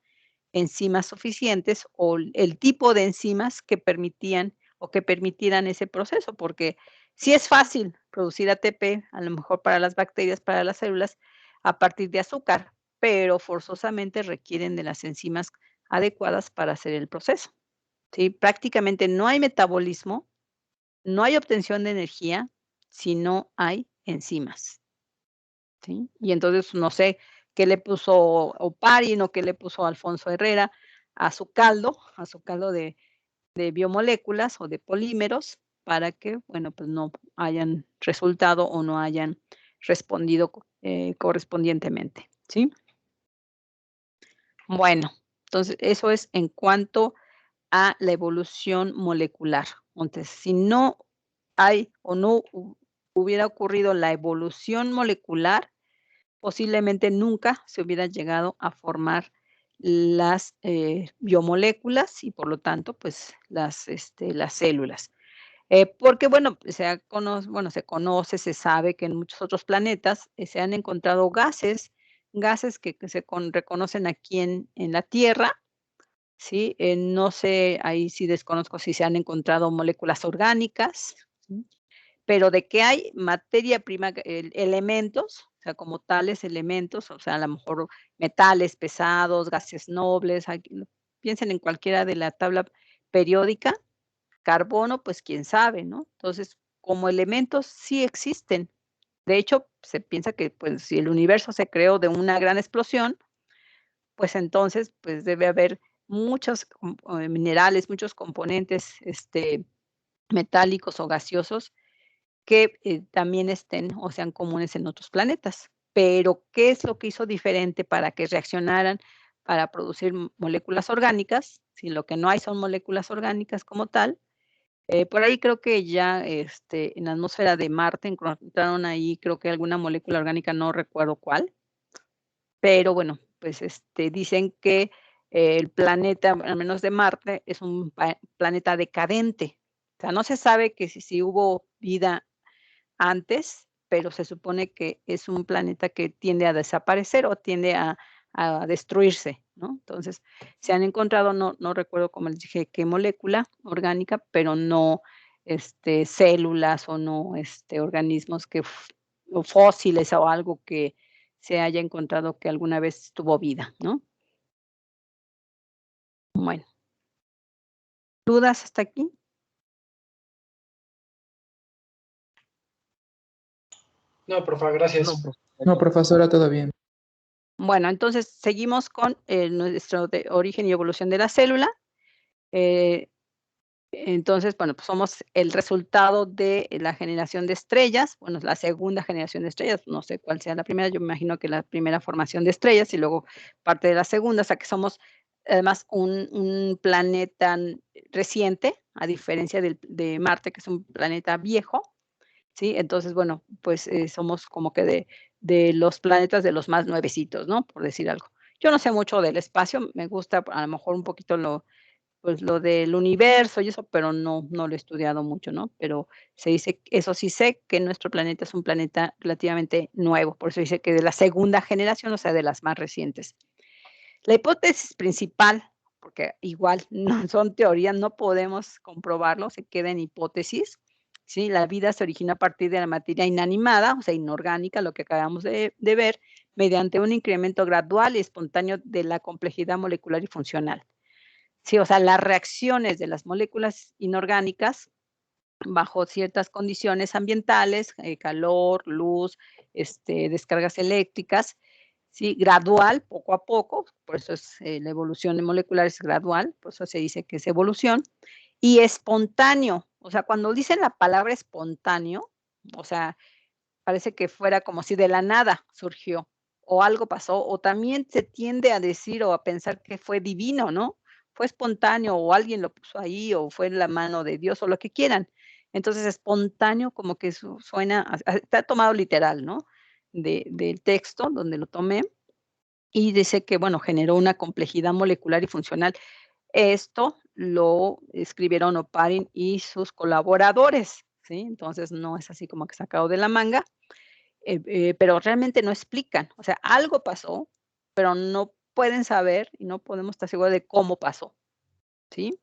enzimas suficientes o el tipo de enzimas que permitían o que permitieran ese proceso, porque sí es fácil producir ATP, a lo mejor para las bacterias, para las células, a partir de azúcar, pero forzosamente requieren de las enzimas adecuadas para hacer el proceso, ¿sí? Prácticamente no hay metabolismo, no hay obtención de energía si no hay enzimas, ¿sí? Y entonces, no sé qué le puso Oparin o qué le puso Alfonso Herrera a su caldo de biomoléculas o de polímeros para que, bueno, pues no hayan resultado o no hayan respondido correspondientemente, ¿sí? Bueno, entonces eso es en cuanto a la evolución molecular. Entonces, si no hay o no hubiera ocurrido la evolución molecular, posiblemente nunca se hubiera llegado a formar las biomoléculas y por lo tanto, pues las células. Porque bueno, se conoce, se sabe que en muchos otros planetas se han encontrado gases que se reconocen aquí en la Tierra, ¿sí? No sé, ahí sí desconozco si se han encontrado moléculas orgánicas, ¿sí? Pero de que hay materia prima, elementos, o sea, como tales elementos, o sea, a lo mejor metales pesados, gases nobles, piensen en cualquiera de la tabla periódica, carbono, pues quién sabe, ¿no? Entonces, como elementos sí existen. De hecho, se piensa que pues si el universo se creó de una gran explosión, pues entonces, pues debe haber muchos minerales, muchos componentes metálicos o gaseosos que también estén o sean comunes en otros planetas. Pero, ¿qué es lo que hizo diferente para que reaccionaran para producir moléculas orgánicas? Si lo que no hay son moléculas orgánicas como tal. Por ahí creo que ya en la atmósfera de Marte encontraron ahí, creo que alguna molécula orgánica, no recuerdo cuál. Pero bueno, pues dicen que el planeta, al menos de Marte, es un planeta decadente. O sea, no se sabe que si hubo vida antes, pero se supone que es un planeta que tiende a desaparecer o tiende a destruirse, ¿no? Entonces, se han encontrado, no recuerdo, como les dije, qué molécula orgánica, pero no células o no, organismos o fósiles o algo que se haya encontrado que alguna vez tuvo vida, ¿no? Bueno. ¿Dudas hasta aquí? No, profa, gracias. No, profesora, todo bien. Bueno, entonces seguimos con nuestro origen y evolución de la célula. Entonces, bueno, pues somos el resultado de la generación de estrellas, bueno, la segunda generación de estrellas, no sé cuál sea la primera, yo me imagino que la primera formación de estrellas y luego parte de la segunda, o sea que somos además un planeta reciente, a diferencia de Marte, que es un planeta viejo, ¿sí? Entonces, bueno, pues somos como que de los planetas de los más nuevecitos, ¿no? Por decir algo. Yo no sé mucho del espacio, me gusta a lo mejor un poquito pues lo del universo y eso, pero no lo he estudiado mucho, ¿no? Pero se dice, eso sí sé, que nuestro planeta es un planeta relativamente nuevo, por eso dice que de la segunda generación, o sea, de las más recientes. La hipótesis principal, porque igual no son teorías, no podemos comprobarlo, se queda en hipótesis, ¿sí? La vida se origina a partir de la materia inanimada, o sea, inorgánica, lo que acabamos de ver, mediante un incremento gradual y espontáneo de la complejidad molecular y funcional. Sí, o sea, las reacciones de las moléculas inorgánicas bajo ciertas condiciones ambientales, calor, luz, descargas eléctricas, ¿sí? Gradual, poco a poco, por eso es la evolución molecular es gradual, por eso se dice que es evolución, y espontáneo, o sea, cuando dicen la palabra espontáneo, o sea, parece que fuera como si de la nada surgió o algo pasó, o también se tiende a decir o a pensar que fue divino, ¿no? Fue espontáneo o alguien lo puso ahí o fue la mano de Dios o lo que quieran. Entonces, espontáneo como que suena, está tomado literal, ¿no? Del texto donde lo tomé y dice que, bueno, generó una complejidad molecular y funcional. Esto lo escribieron Oparin y sus colaboradores, ¿sí? Entonces, no es así como que sacado de la manga. Pero realmente no explican, o sea, algo pasó, pero no pueden saber y no podemos estar seguros de cómo pasó, ¿sí?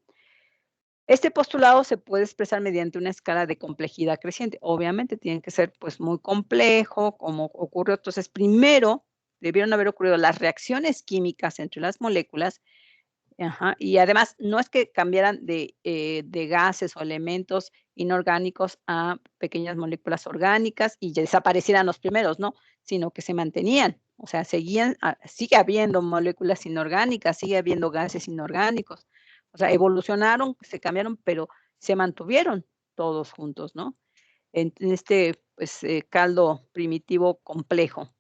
Este postulado se puede expresar mediante una escala de complejidad creciente. Obviamente tiene que ser pues muy complejo, como ocurrió. Entonces, primero debieron haber ocurrido las reacciones químicas entre las moléculas. Ajá, y además no es que cambiaran de gases o elementos inorgánicos a pequeñas moléculas orgánicas y ya desaparecieran los primeros, no, sino que se mantenían, o sea, sigue habiendo moléculas inorgánicas, sigue habiendo gases inorgánicos, o sea, evolucionaron, se cambiaron, pero se mantuvieron todos juntos, ¿no? En pues, caldo primitivo complejo.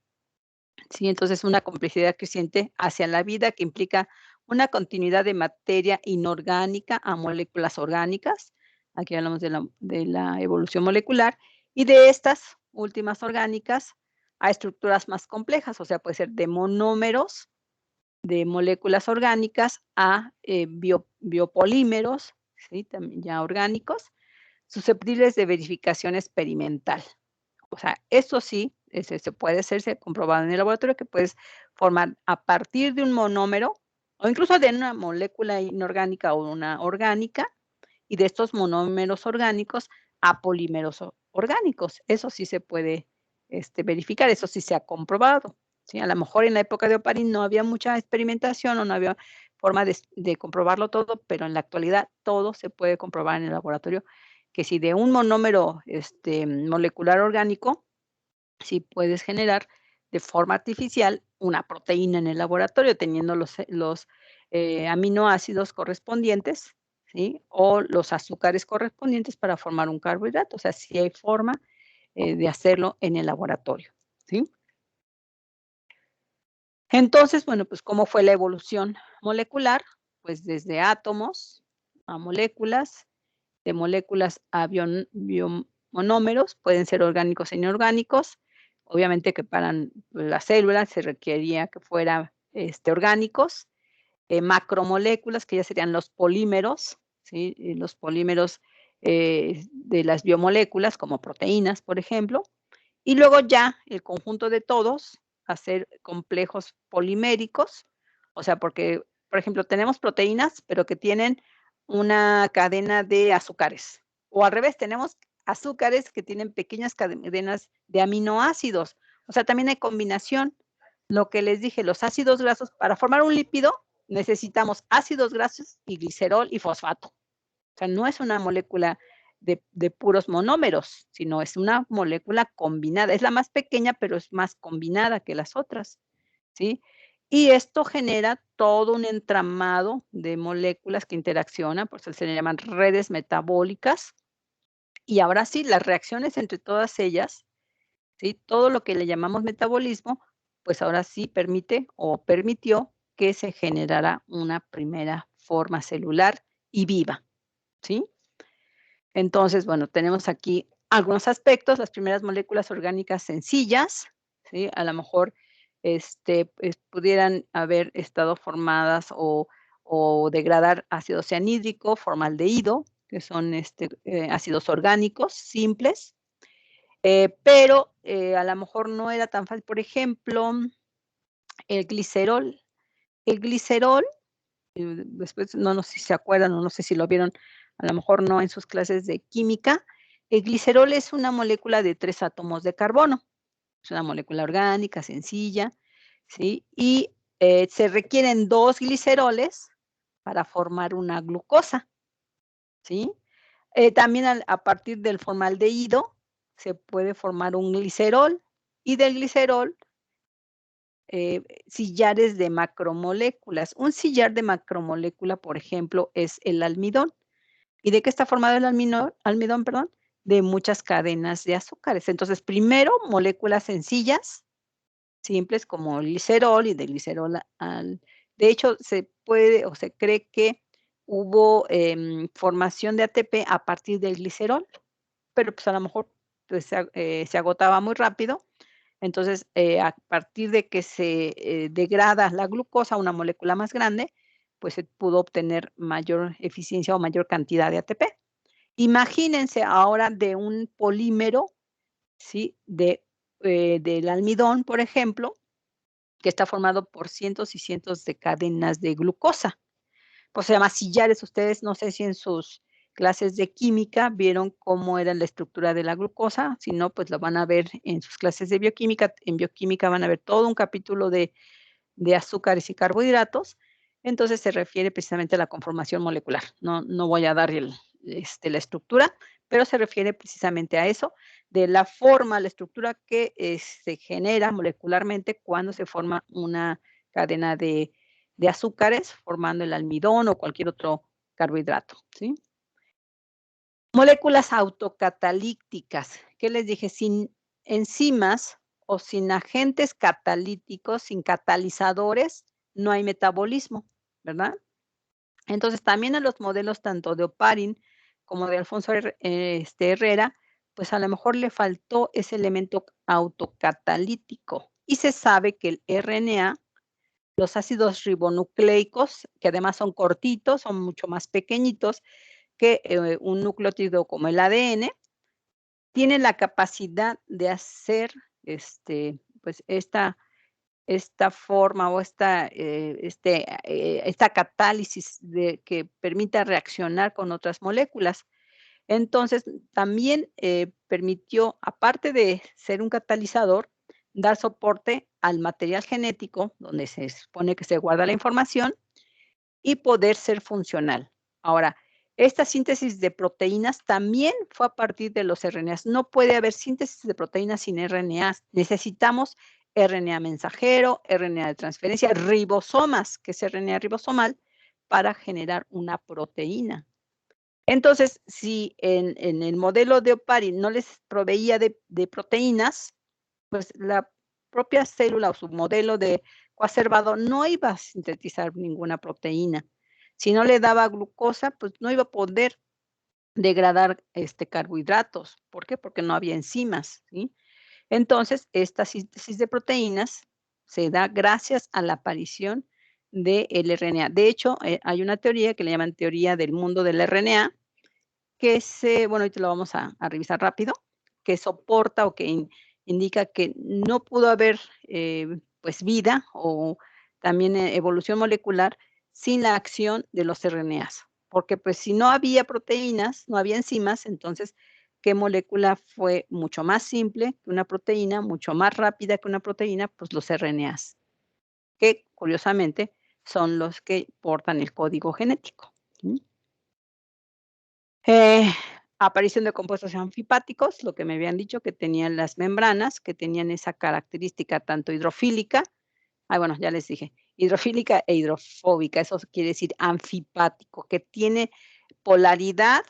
Sí, entonces una complejidad creciente hacia la vida que implica una continuidad de materia inorgánica a moléculas orgánicas. Aquí hablamos de la evolución molecular y de estas últimas orgánicas a estructuras más complejas, o sea, puede ser de monómeros de moléculas orgánicas a biopolímeros, ¿sí? También ya orgánicos, susceptibles de verificación experimental. O sea, eso sí, se puede hacerse comprobado en el laboratorio que puedes formar a partir de un monómero o incluso de una molécula inorgánica o una orgánica y de estos monómeros orgánicos a polímeros orgánicos. Eso sí se puede verificar, eso sí se ha comprobado, ¿sí? A lo mejor en la época de Oparin no había mucha experimentación o no había forma de comprobarlo todo, pero en la actualidad todo se puede comprobar en el laboratorio, que si de un monómero molecular orgánico, si puedes generar de forma artificial una proteína en el laboratorio, teniendo los aminoácidos correspondientes, ¿sí? O los azúcares correspondientes para formar un carbohidrato. O sea, sí hay forma de hacerlo en el laboratorio, ¿sí? Entonces, bueno, pues, ¿cómo fue la evolución molecular? Pues desde átomos a moléculas, de moléculas a biomonómeros, pueden ser orgánicos e inorgánicos. Obviamente que para las células se requería que fueran orgánicos, macromoléculas, que ya serían los polímeros, ¿sí? Los polímeros de las biomoléculas, como proteínas, por ejemplo. Y luego ya el conjunto de todos, hacer complejos poliméricos, o sea, porque, por ejemplo, tenemos proteínas, pero que tienen una cadena de azúcares, O al revés, tenemos azúcares que tienen pequeñas cadenas de aminoácidos. O sea, también hay combinación. Lo que les dije, los ácidos grasos, para formar un lípido necesitamos ácidos grasos y glicerol y fosfato. O sea, no es una molécula de puros monómeros, sino es una molécula combinada. Es la más pequeña, pero es más combinada que las otras, ¿sí? Y esto genera todo un entramado de moléculas que interaccionan, por eso se le llaman redes metabólicas. Y ahora sí, las reacciones entre todas ellas, ¿sí? Todo lo que le llamamos metabolismo, pues ahora sí permite o permitió que se generara una primera forma celular y viva, ¿sí? Entonces, bueno, tenemos aquí algunos aspectos, las primeras moléculas orgánicas sencillas, ¿sí? A lo mejor pudieran haber estado formadas o degradar ácido cianhídrico, formaldehído, que son ácidos orgánicos simples, pero a lo mejor no era tan fácil. Por ejemplo, el glicerol. El glicerol, después no sé si se acuerdan o no sé si lo vieron, a lo mejor no en sus clases de química. El glicerol es una molécula de 3 átomos de carbono. Es una molécula orgánica, sencilla, ¿sí? Y se requieren 2 gliceroles para formar una glucosa, ¿sí? También a partir del formaldehído se puede formar un glicerol y del glicerol sillares de macromoléculas. Un sillar de macromolécula, por ejemplo, es el almidón. ¿Y de qué está formado el almidón? Perdón, de muchas cadenas de azúcares. Entonces, primero, moléculas sencillas, simples como el glicerol y de glicerol de hecho, se puede o se cree que hubo formación de ATP a partir del glicerol, pero pues a lo mejor pues, se agotaba muy rápido. Entonces, a partir de que se degrada la glucosa a una molécula más grande, pues se pudo obtener mayor eficiencia o mayor cantidad de ATP. Imagínense ahora de un polímero, ¿sí? Del almidón, por ejemplo, que está formado por cientos y cientos de cadenas de glucosa. Pues se llama sillares. Ustedes no sé si en sus clases de química vieron cómo era la estructura de la glucosa, si no, pues lo van a ver en sus clases de bioquímica. En bioquímica van a ver todo un capítulo de azúcares y carbohidratos. Entonces se refiere precisamente a la conformación molecular. No voy a dar la estructura, pero se refiere precisamente a eso, de la forma, la estructura que se genera molecularmente cuando se forma una cadena de azúcares, formando el almidón o cualquier otro carbohidrato, ¿sí? Moléculas autocatalíticas. ¿Qué les dije? Sin enzimas o sin agentes catalíticos, sin catalizadores, no hay metabolismo, ¿verdad? Entonces, también a los modelos tanto de Oparin como de Alfonso Herrera, pues a lo mejor le faltó ese elemento autocatalítico. Y se sabe que el RNA, los ácidos ribonucleicos, que además son cortitos, son mucho más pequeñitos que un nucleótido como el ADN, tienen la capacidad de hacer pues esta forma o esta catálisis que permita reaccionar con otras moléculas. Entonces, también permitió, aparte de ser un catalizador, dar soporte al material genético, donde se supone que se guarda la información, y poder ser funcional. Ahora, esta síntesis de proteínas también fue a partir de los RNAs. No puede haber síntesis de proteínas sin RNAs. Necesitamos RNA mensajero, RNA de transferencia, ribosomas, que es RNA ribosomal, para generar una proteína. Entonces, si en el modelo de Oparin no les proveía de proteínas, pues la propia célula o su modelo de coacervado no iba a sintetizar ninguna proteína. Si no le daba glucosa, pues no iba a poder degradar carbohidratos. ¿Por qué? Porque no había enzimas, ¿sí? Entonces, esta síntesis de proteínas se da gracias a la aparición del RNA. De hecho, hay una teoría que le llaman teoría del mundo del RNA, que bueno, ahorita lo vamos a revisar rápido, que soporta o que indica que no pudo haber pues vida o también evolución molecular sin la acción de los RNAs. porque pues si no había proteínas, no había enzimas, entonces, ¿qué molécula fue mucho más simple que una proteína, mucho más rápida que una proteína? Pues los RNAs, que curiosamente son los que portan el código genético. Aparición de compuestos anfipáticos, lo que me habían dicho, que tenían las membranas, que tenían esa característica tanto hidrofílica, bueno, ya les dije, hidrofílica e hidrofóbica, eso quiere decir anfipático, que tiene polaridad,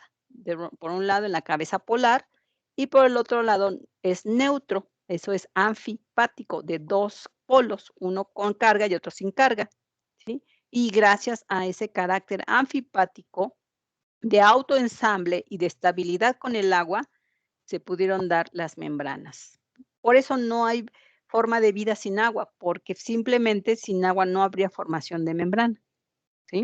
por un lado en la cabeza polar, y por el otro lado es neutro, eso es anfipático, de dos polos, uno con carga y otro sin carga, ¿sí? Y gracias a ese carácter anfipático, de autoensamble y de estabilidad con el agua, se pudieron dar las membranas. Por eso no hay forma de vida sin agua, porque simplemente sin agua no habría formación de membrana, ¿sí?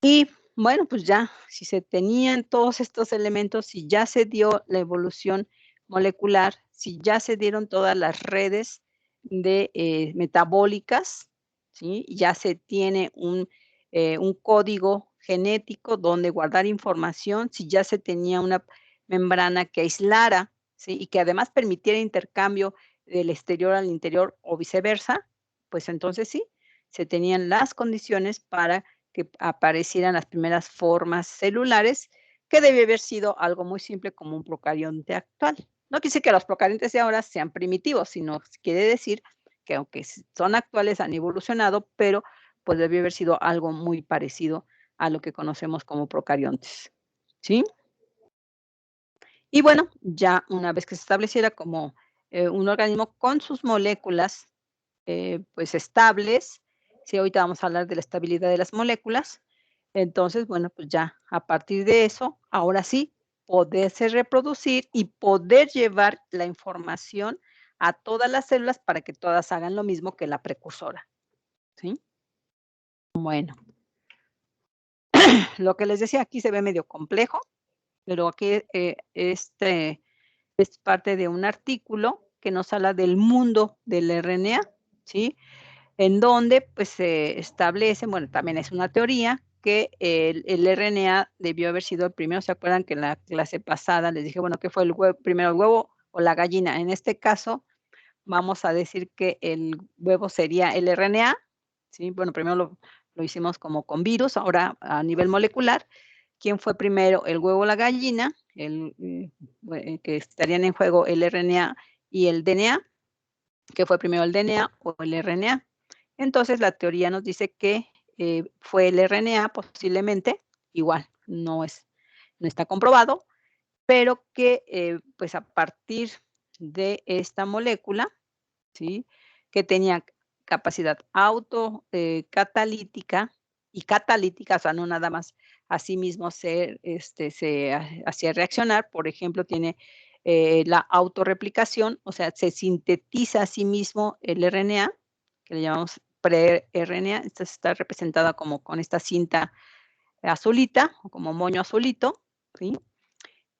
Y bueno, pues ya, si se tenían todos estos elementos, si ya se dio la evolución molecular, si ya se dieron todas las redes de metabólicas, ¿sí? Ya se tiene un código genético donde guardar información, si ya se tenía una membrana que aislara, ¿sí? Y que además permitiera intercambio del exterior al interior o viceversa, pues entonces sí, se tenían las condiciones para que aparecieran las primeras formas celulares, que debe haber sido algo muy simple como un procarionte actual. No quiere decir que los procariontes de ahora sean primitivos, sino quiere decir que aunque son actuales, han evolucionado, pero pues debe haber sido algo muy parecido a lo que conocemos como procariontes, ¿sí? Y bueno, ya una vez que se estableciera como un organismo con sus moléculas pues estables, sí, ahorita vamos a hablar de la estabilidad de las moléculas, entonces, bueno, pues ya a partir de eso, ahora sí, poderse reproducir y poder llevar la información a todas las células para que todas hagan lo mismo que la precursora, ¿sí? Bueno, lo que les decía aquí se ve medio complejo, pero aquí es parte de un artículo que nos habla del mundo del RNA, ¿sí? En donde pues se establece, bueno, también es una teoría, que el RNA debió haber sido el primero. ¿Se acuerdan que en la clase pasada les dije, bueno, qué fue primero el huevo o la gallina? En este caso, vamos a decir que el huevo sería el RNA, ¿sí? Bueno, primero lo hicimos como con virus, ahora a nivel molecular. ¿Quién fue primero, el huevo o la gallina? Que estarían en juego el RNA y el DNA. ¿Qué fue primero, el DNA o el RNA? Entonces, la teoría nos dice que fue el RNA posiblemente, igual, no está comprobado, pero que pues a partir de esta molécula, ¿sí? Que tenía capacidad catalítica y catalítica, o sea, no nada más a sí mismo se hacía reaccionar. Por ejemplo, tiene la autorreplicación, o sea, se sintetiza a sí mismo el RNA, que le llamamos pre-RNA. Esta está representada como con esta cinta azulita, o como moño azulito, ¿sí?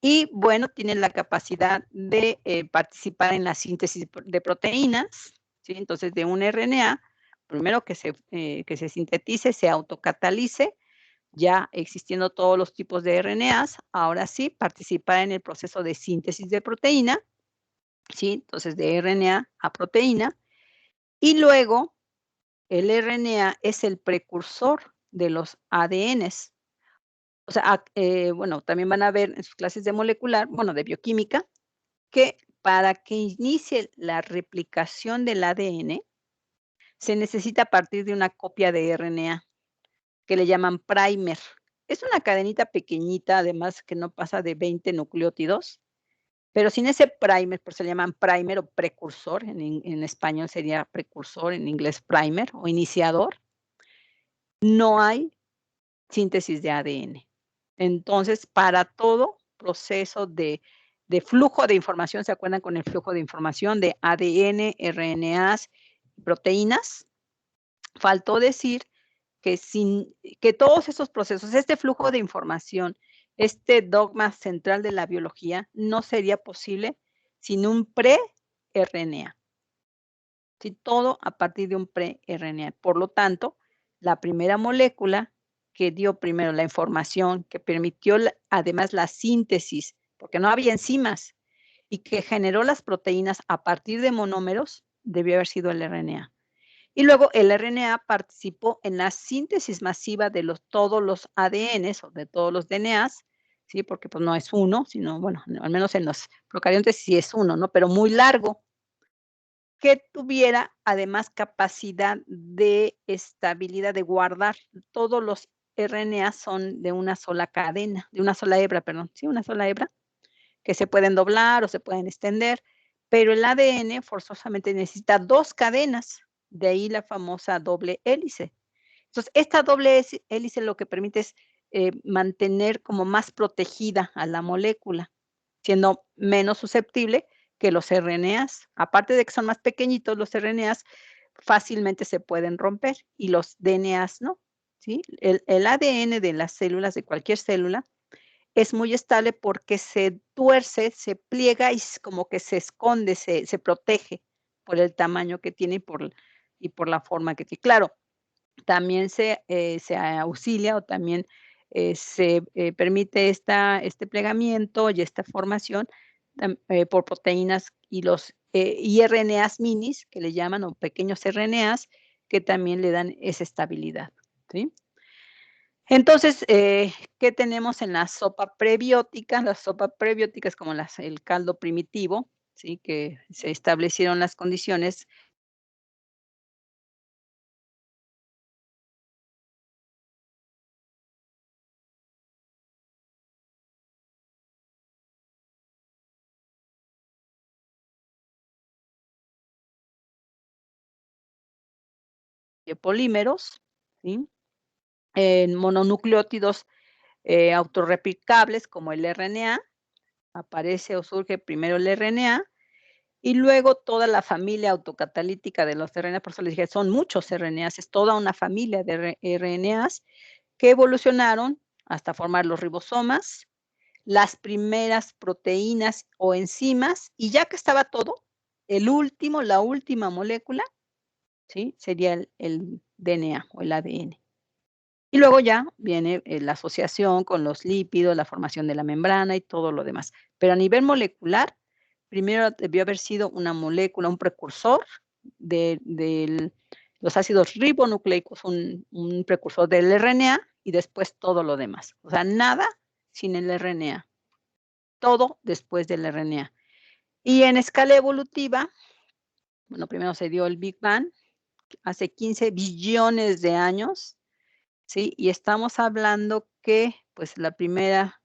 Y bueno, tiene la capacidad de participar en la síntesis de proteínas, ¿sí? Entonces, de un RNA, primero que se sintetice, se autocatalice, ya existiendo todos los tipos de RNAs, ahora sí, participar en el proceso de síntesis de proteína, ¿sí? Entonces, de RNA a proteína, y luego el RNA es el precursor de los ADNs. O sea, bueno, también van a ver en sus clases de molecular, bueno, de bioquímica, que para que inicie la replicación del ADN, se necesita partir de una copia de RNA, que le llaman primer. Es una cadenita pequeñita, además que no pasa de 20 nucleótidos, pero sin ese primer, por eso le llaman primer o precursor, en español sería precursor, en inglés primer o iniciador, no hay síntesis de ADN. Entonces, para todo proceso de flujo de información, ¿se acuerdan con el flujo de información de ADN, RNAs, proteínas? Faltó decir que todos esos procesos, este flujo de información, este dogma central de la biología, no sería posible sin un pre-RNA. ¿Sí? Todo a partir de un pre-RNA. Por lo tanto, la primera molécula que dio primero la información, que permitió además la síntesis, porque no había enzimas, y que generó las proteínas a partir de monómeros, debió haber sido el RNA. Y luego el RNA participó en la síntesis masiva de todos los ADNs o de todos los DNAs, ¿sí? Porque pues no es uno, sino, bueno, al menos en los procariontes sí es uno, ¿no? Pero muy largo, que tuviera además capacidad de estabilidad, de guardar. Todos los RNA son de una sola cadena, de una sola hebra, perdón, sí, una sola hebra, que se pueden doblar o se pueden extender, pero el ADN forzosamente necesita 2 cadenas, de ahí la famosa doble hélice. Entonces, esta doble hélice lo que permite es mantener como más protegida a la molécula, siendo menos susceptible que los RNAs. Aparte de que son más pequeñitos, los RNAs fácilmente se pueden romper y los DNAs no, ¿sí? El ADN de las células, de cualquier célula, es muy estable porque se tuerce, se pliega y como que se esconde, se protege por el tamaño que tiene y por la forma que tiene. Claro, también se auxilia o también se permite este plegamiento y esta formación por proteínas y los RNAs minis, que le llaman, o pequeños RNAs, que también le dan esa estabilidad, ¿sí? Entonces, ¿qué tenemos en la sopa prebiótica? La sopa prebiótica es como el caldo primitivo, ¿sí? Que se establecieron las condiciones de polímeros, ¿sí? En mononucleótidos autorreplicables como el RNA, aparece o surge primero el RNA y luego toda la familia autocatalítica de los RNA, por eso les dije, son muchos RNAs, es toda una familia de RNAs que evolucionaron hasta formar los ribosomas, las primeras proteínas o enzimas, y ya que estaba todo, la última molécula, ¿sí? Sería el DNA o el ADN. Y luego ya viene la asociación con los lípidos, la formación de la membrana y todo lo demás. Pero a nivel molecular, primero debió haber sido una molécula, un precursor de los ácidos ribonucleicos, un precursor del RNA y después todo lo demás. O sea, nada sin el RNA, todo después del RNA. Y en escala evolutiva, bueno, primero se dio el Big Bang hace 15 billones de años, ¿sí? Y estamos hablando que, pues, la primera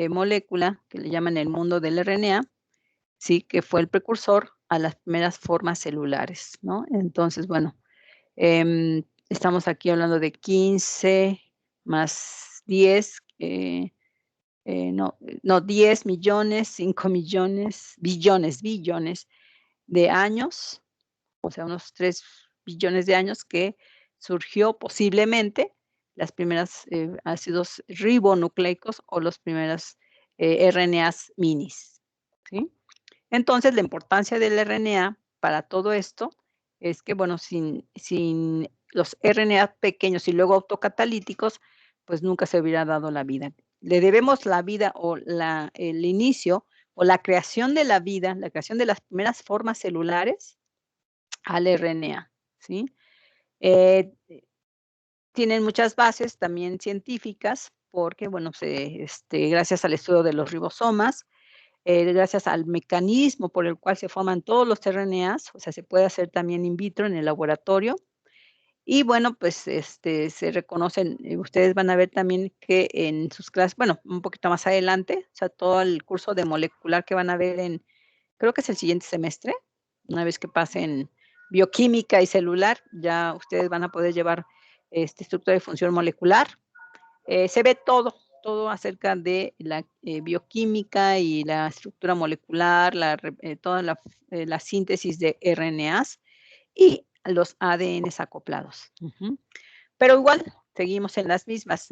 molécula, que le llaman el mundo del RNA, sí, que fue el precursor a las primeras formas celulares, ¿no? Entonces, bueno, estamos aquí hablando de 15 más 10, no, 10 millones, 5 millones, billones de años, o sea, unos 3 billones de años que surgió posiblemente las primeras ácidos ribonucleicos o los primeros RNAs minis, ¿sí? Entonces, la importancia del RNA para todo esto es que, bueno, sin los RNA pequeños y luego autocatalíticos, pues nunca se hubiera dado la vida. Le debemos la vida o el inicio o la creación de la vida, la creación de las primeras formas celulares al RNA, ¿sí? Tienen muchas bases también científicas porque, bueno, gracias al estudio de los ribosomas, gracias al mecanismo por el cual se forman todos los RNAs, o sea, se puede hacer también in vitro en el laboratorio. Y bueno, pues se reconocen, ustedes van a ver también que en sus clases, bueno, un poquito más adelante, o sea, todo el curso de molecular que van a ver creo que es el siguiente semestre, una vez que pasen bioquímica y celular, ya ustedes van a poder llevar estructura de función molecular. Se ve todo acerca de la bioquímica y la estructura molecular, toda la síntesis de RNAs y los ADNs acoplados. Pero igual, seguimos en las mismas.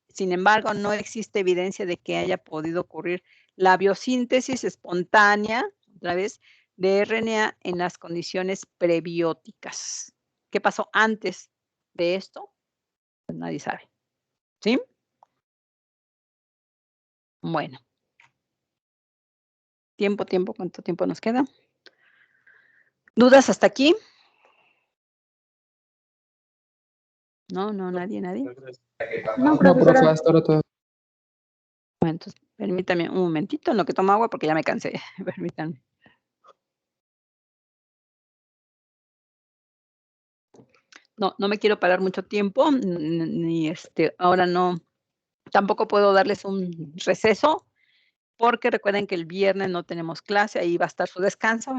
Sin embargo, no existe evidencia de que haya podido ocurrir la biosíntesis espontánea, otra vez, de RNA en las condiciones prebióticas. ¿Qué pasó antes de esto? Pues nadie sabe. ¿Sí? Bueno. ¿Cuánto tiempo nos queda? ¿Dudas hasta aquí? No, nadie. No, No, profe, profesora. hasta ahora todo. Bueno, entonces, permítame un momentito en lo que tomo agua porque ya me cansé. Permítanme. No me quiero parar mucho tiempo, ni ahora no, tampoco puedo darles un receso, porque recuerden que el viernes no tenemos clase, ahí va a estar su descanso,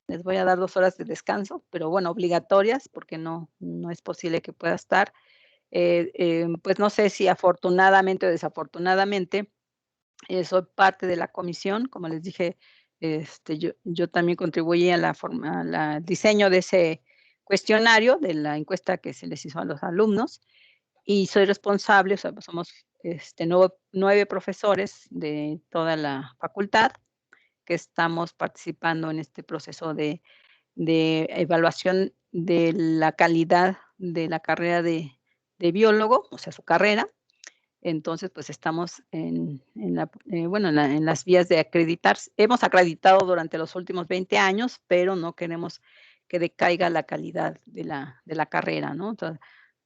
les voy a dar 2 horas de descanso, pero bueno, obligatorias, porque no es posible que pueda estar. Pues no sé si afortunadamente o desafortunadamente, soy parte de la comisión, como les dije, yo también contribuí a al diseño de ese cuestionario, de la encuesta que se les hizo a los alumnos, y soy responsable, o sea, somos 9 profesores de toda la facultad que estamos participando en este proceso de evaluación de la calidad de la carrera de biólogo, o sea, su carrera. Entonces, pues estamos en las vías de acreditar. Hemos acreditado durante los últimos 20 años, pero no queremos que decaiga la calidad de la carrera, ¿no? Entonces,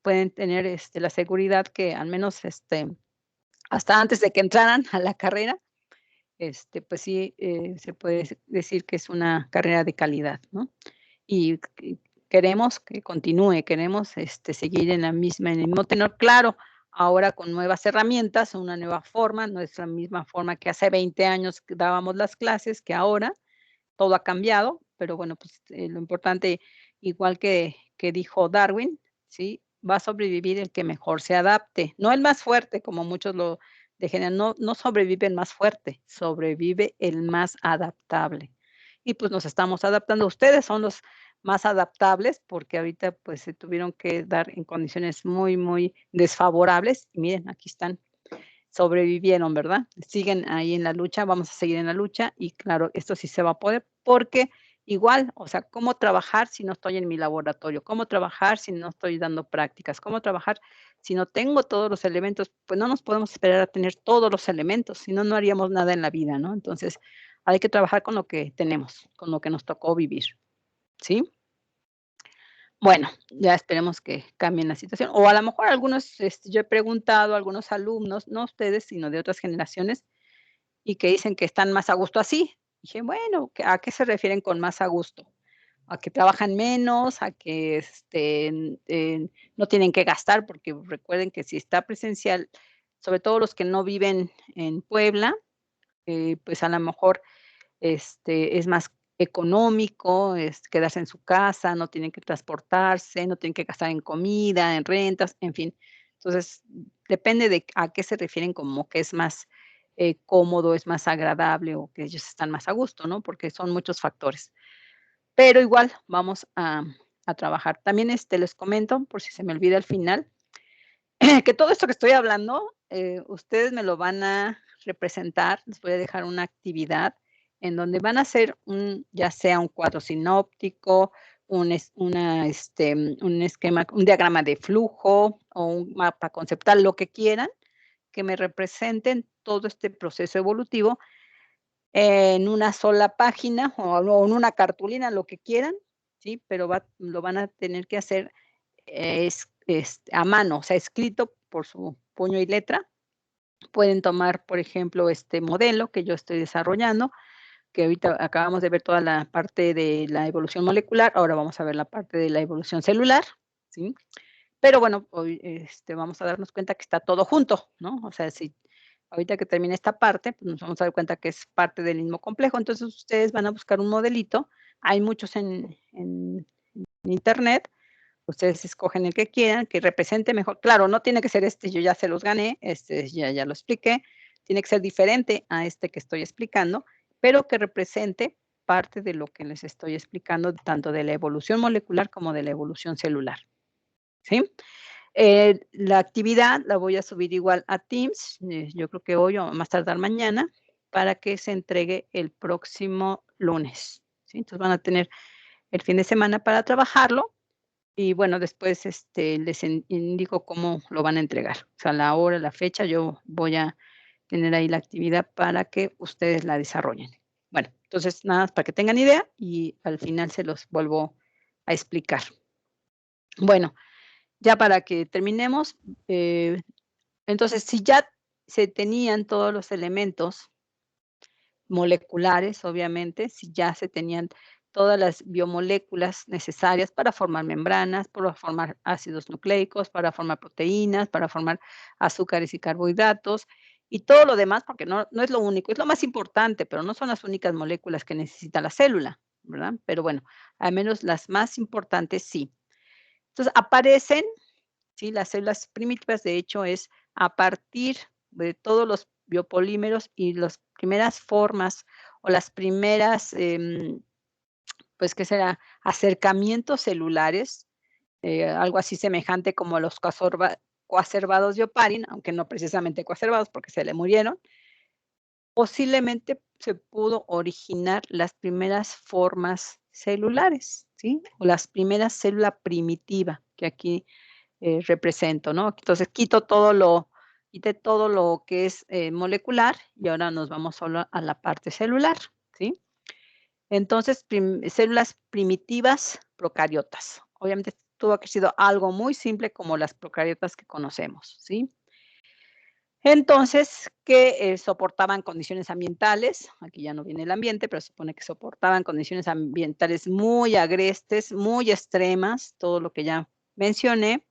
pueden tener la seguridad que al menos hasta antes de que entraran a la carrera, pues sí, se puede decir que es una carrera de calidad, ¿no? Y queremos que continúe, queremos seguir en el mismo tenor, claro, ahora con nuevas herramientas, una nueva forma, no es la misma forma que hace 20 años que dábamos las clases, que ahora todo ha cambiado, pero bueno, pues lo importante, igual que dijo Darwin, ¿sí? Va a sobrevivir el que mejor se adapte, no el más fuerte, como muchos lo dejan, no sobrevive el más fuerte, sobrevive el más adaptable. Y pues nos estamos adaptando, ustedes son los más adaptables, porque ahorita pues se tuvieron que dar en condiciones muy, muy desfavorables, y miren, aquí están, sobrevivieron, ¿verdad? Siguen ahí en la lucha, vamos a seguir en la lucha, y claro, esto sí se va a poder, porque igual, o sea, ¿cómo trabajar si no estoy en mi laboratorio? ¿Cómo trabajar si no estoy dando prácticas? ¿Cómo trabajar si no tengo todos los elementos? Pues no nos podemos esperar a tener todos los elementos, si no, no haríamos nada en la vida, ¿no? Entonces, hay que trabajar con lo que tenemos, con lo que nos tocó vivir, ¿sí? Bueno, ya esperemos que cambien la situación, o a lo mejor algunos, yo he preguntado a algunos alumnos, no ustedes, sino de otras generaciones, y que dicen que están más a gusto así. Dije: "Bueno, ¿a qué se refieren con más a gusto? ¿A que trabajan menos? ¿A que, no tienen que gastar?". Porque recuerden que si está presencial, sobre todo los que no viven en Puebla, pues, a lo mejor es más económico, quedarse en su casa, no tienen que transportarse, no tienen que gastar en comida, en rentas, en fin. Entonces, depende de a qué se refieren como que es más, cómodo, es más agradable o que ellos están más a gusto, ¿no? Porque son muchos factores. Pero igual vamos a trabajar. También, les comento, por si se me olvida al final, que todo esto que estoy hablando, ustedes me lo van a representar, les voy a dejar una actividad en donde van a hacer ya sea un cuadro sinóptico, un esquema, un diagrama de flujo o un mapa conceptual, lo que quieran, que me representen todo este proceso evolutivo en una sola página o en una cartulina, lo que quieran, ¿sí? Pero lo van a tener que hacer a mano, o sea, escrito por su puño y letra. Pueden tomar, por ejemplo, este modelo que yo estoy desarrollando, que ahorita acabamos de ver toda la parte de la evolución molecular, ahora vamos a ver la parte de la evolución celular, ¿sí? Pero bueno, hoy vamos a darnos cuenta que está todo junto, ¿no? O sea, si ahorita que termine esta parte, pues nos vamos a dar cuenta que es parte del mismo complejo. Entonces ustedes van a buscar un modelito, hay muchos en internet. Ustedes escogen el que quieran, que represente mejor. Claro, no tiene que ser yo ya se los gané, ya lo expliqué. Tiene que ser diferente a este que estoy explicando, pero que represente parte de lo que les estoy explicando, tanto de la evolución molecular como de la evolución celular, ¿sí? La actividad la voy a subir igual a Teams, yo creo que hoy o más tardar mañana, para que se entregue el próximo lunes, ¿sí? Entonces van a tener el fin de semana para trabajarlo. Y bueno, después les indico cómo lo van a entregar. O sea, la hora, la fecha, yo voy a tener ahí la actividad para que ustedes la desarrollen. Bueno, entonces nada más para que tengan idea y al final se los vuelvo a explicar. Bueno, ya para que terminemos, entonces si ya se tenían todos los elementos moleculares, obviamente, si ya se tenían todas las biomoléculas necesarias para formar membranas, para formar ácidos nucleicos, para formar proteínas, para formar azúcares y carbohidratos, y todo lo demás, porque no es lo único, es lo más importante, pero no son las únicas moléculas que necesita la célula, ¿verdad? Pero bueno, al menos las más importantes sí. Entonces, aparecen, ¿sí? Las células primitivas, de hecho, es a partir de todos los biopolímeros y las primeras formas o las primeras, pues, ¿qué será? Acercamientos celulares, algo así semejante como los coacervados de Oparin, aunque no precisamente coacervados porque se le murieron, posiblemente se pudo originar las primeras formas celulares, ¿sí? O las primeras célula primitiva, que aquí represento, ¿no? Entonces quité todo lo que es molecular y ahora nos vamos solo a la parte celular, ¿sí? Entonces, células primitivas procariotas. Obviamente tuvo que haber sido algo muy simple como las procariotas que conocemos, ¿sí? Entonces, que soportaban condiciones ambientales, aquí ya no viene el ambiente, pero se supone que soportaban condiciones ambientales muy agrestes, muy extremas, todo lo que ya mencioné,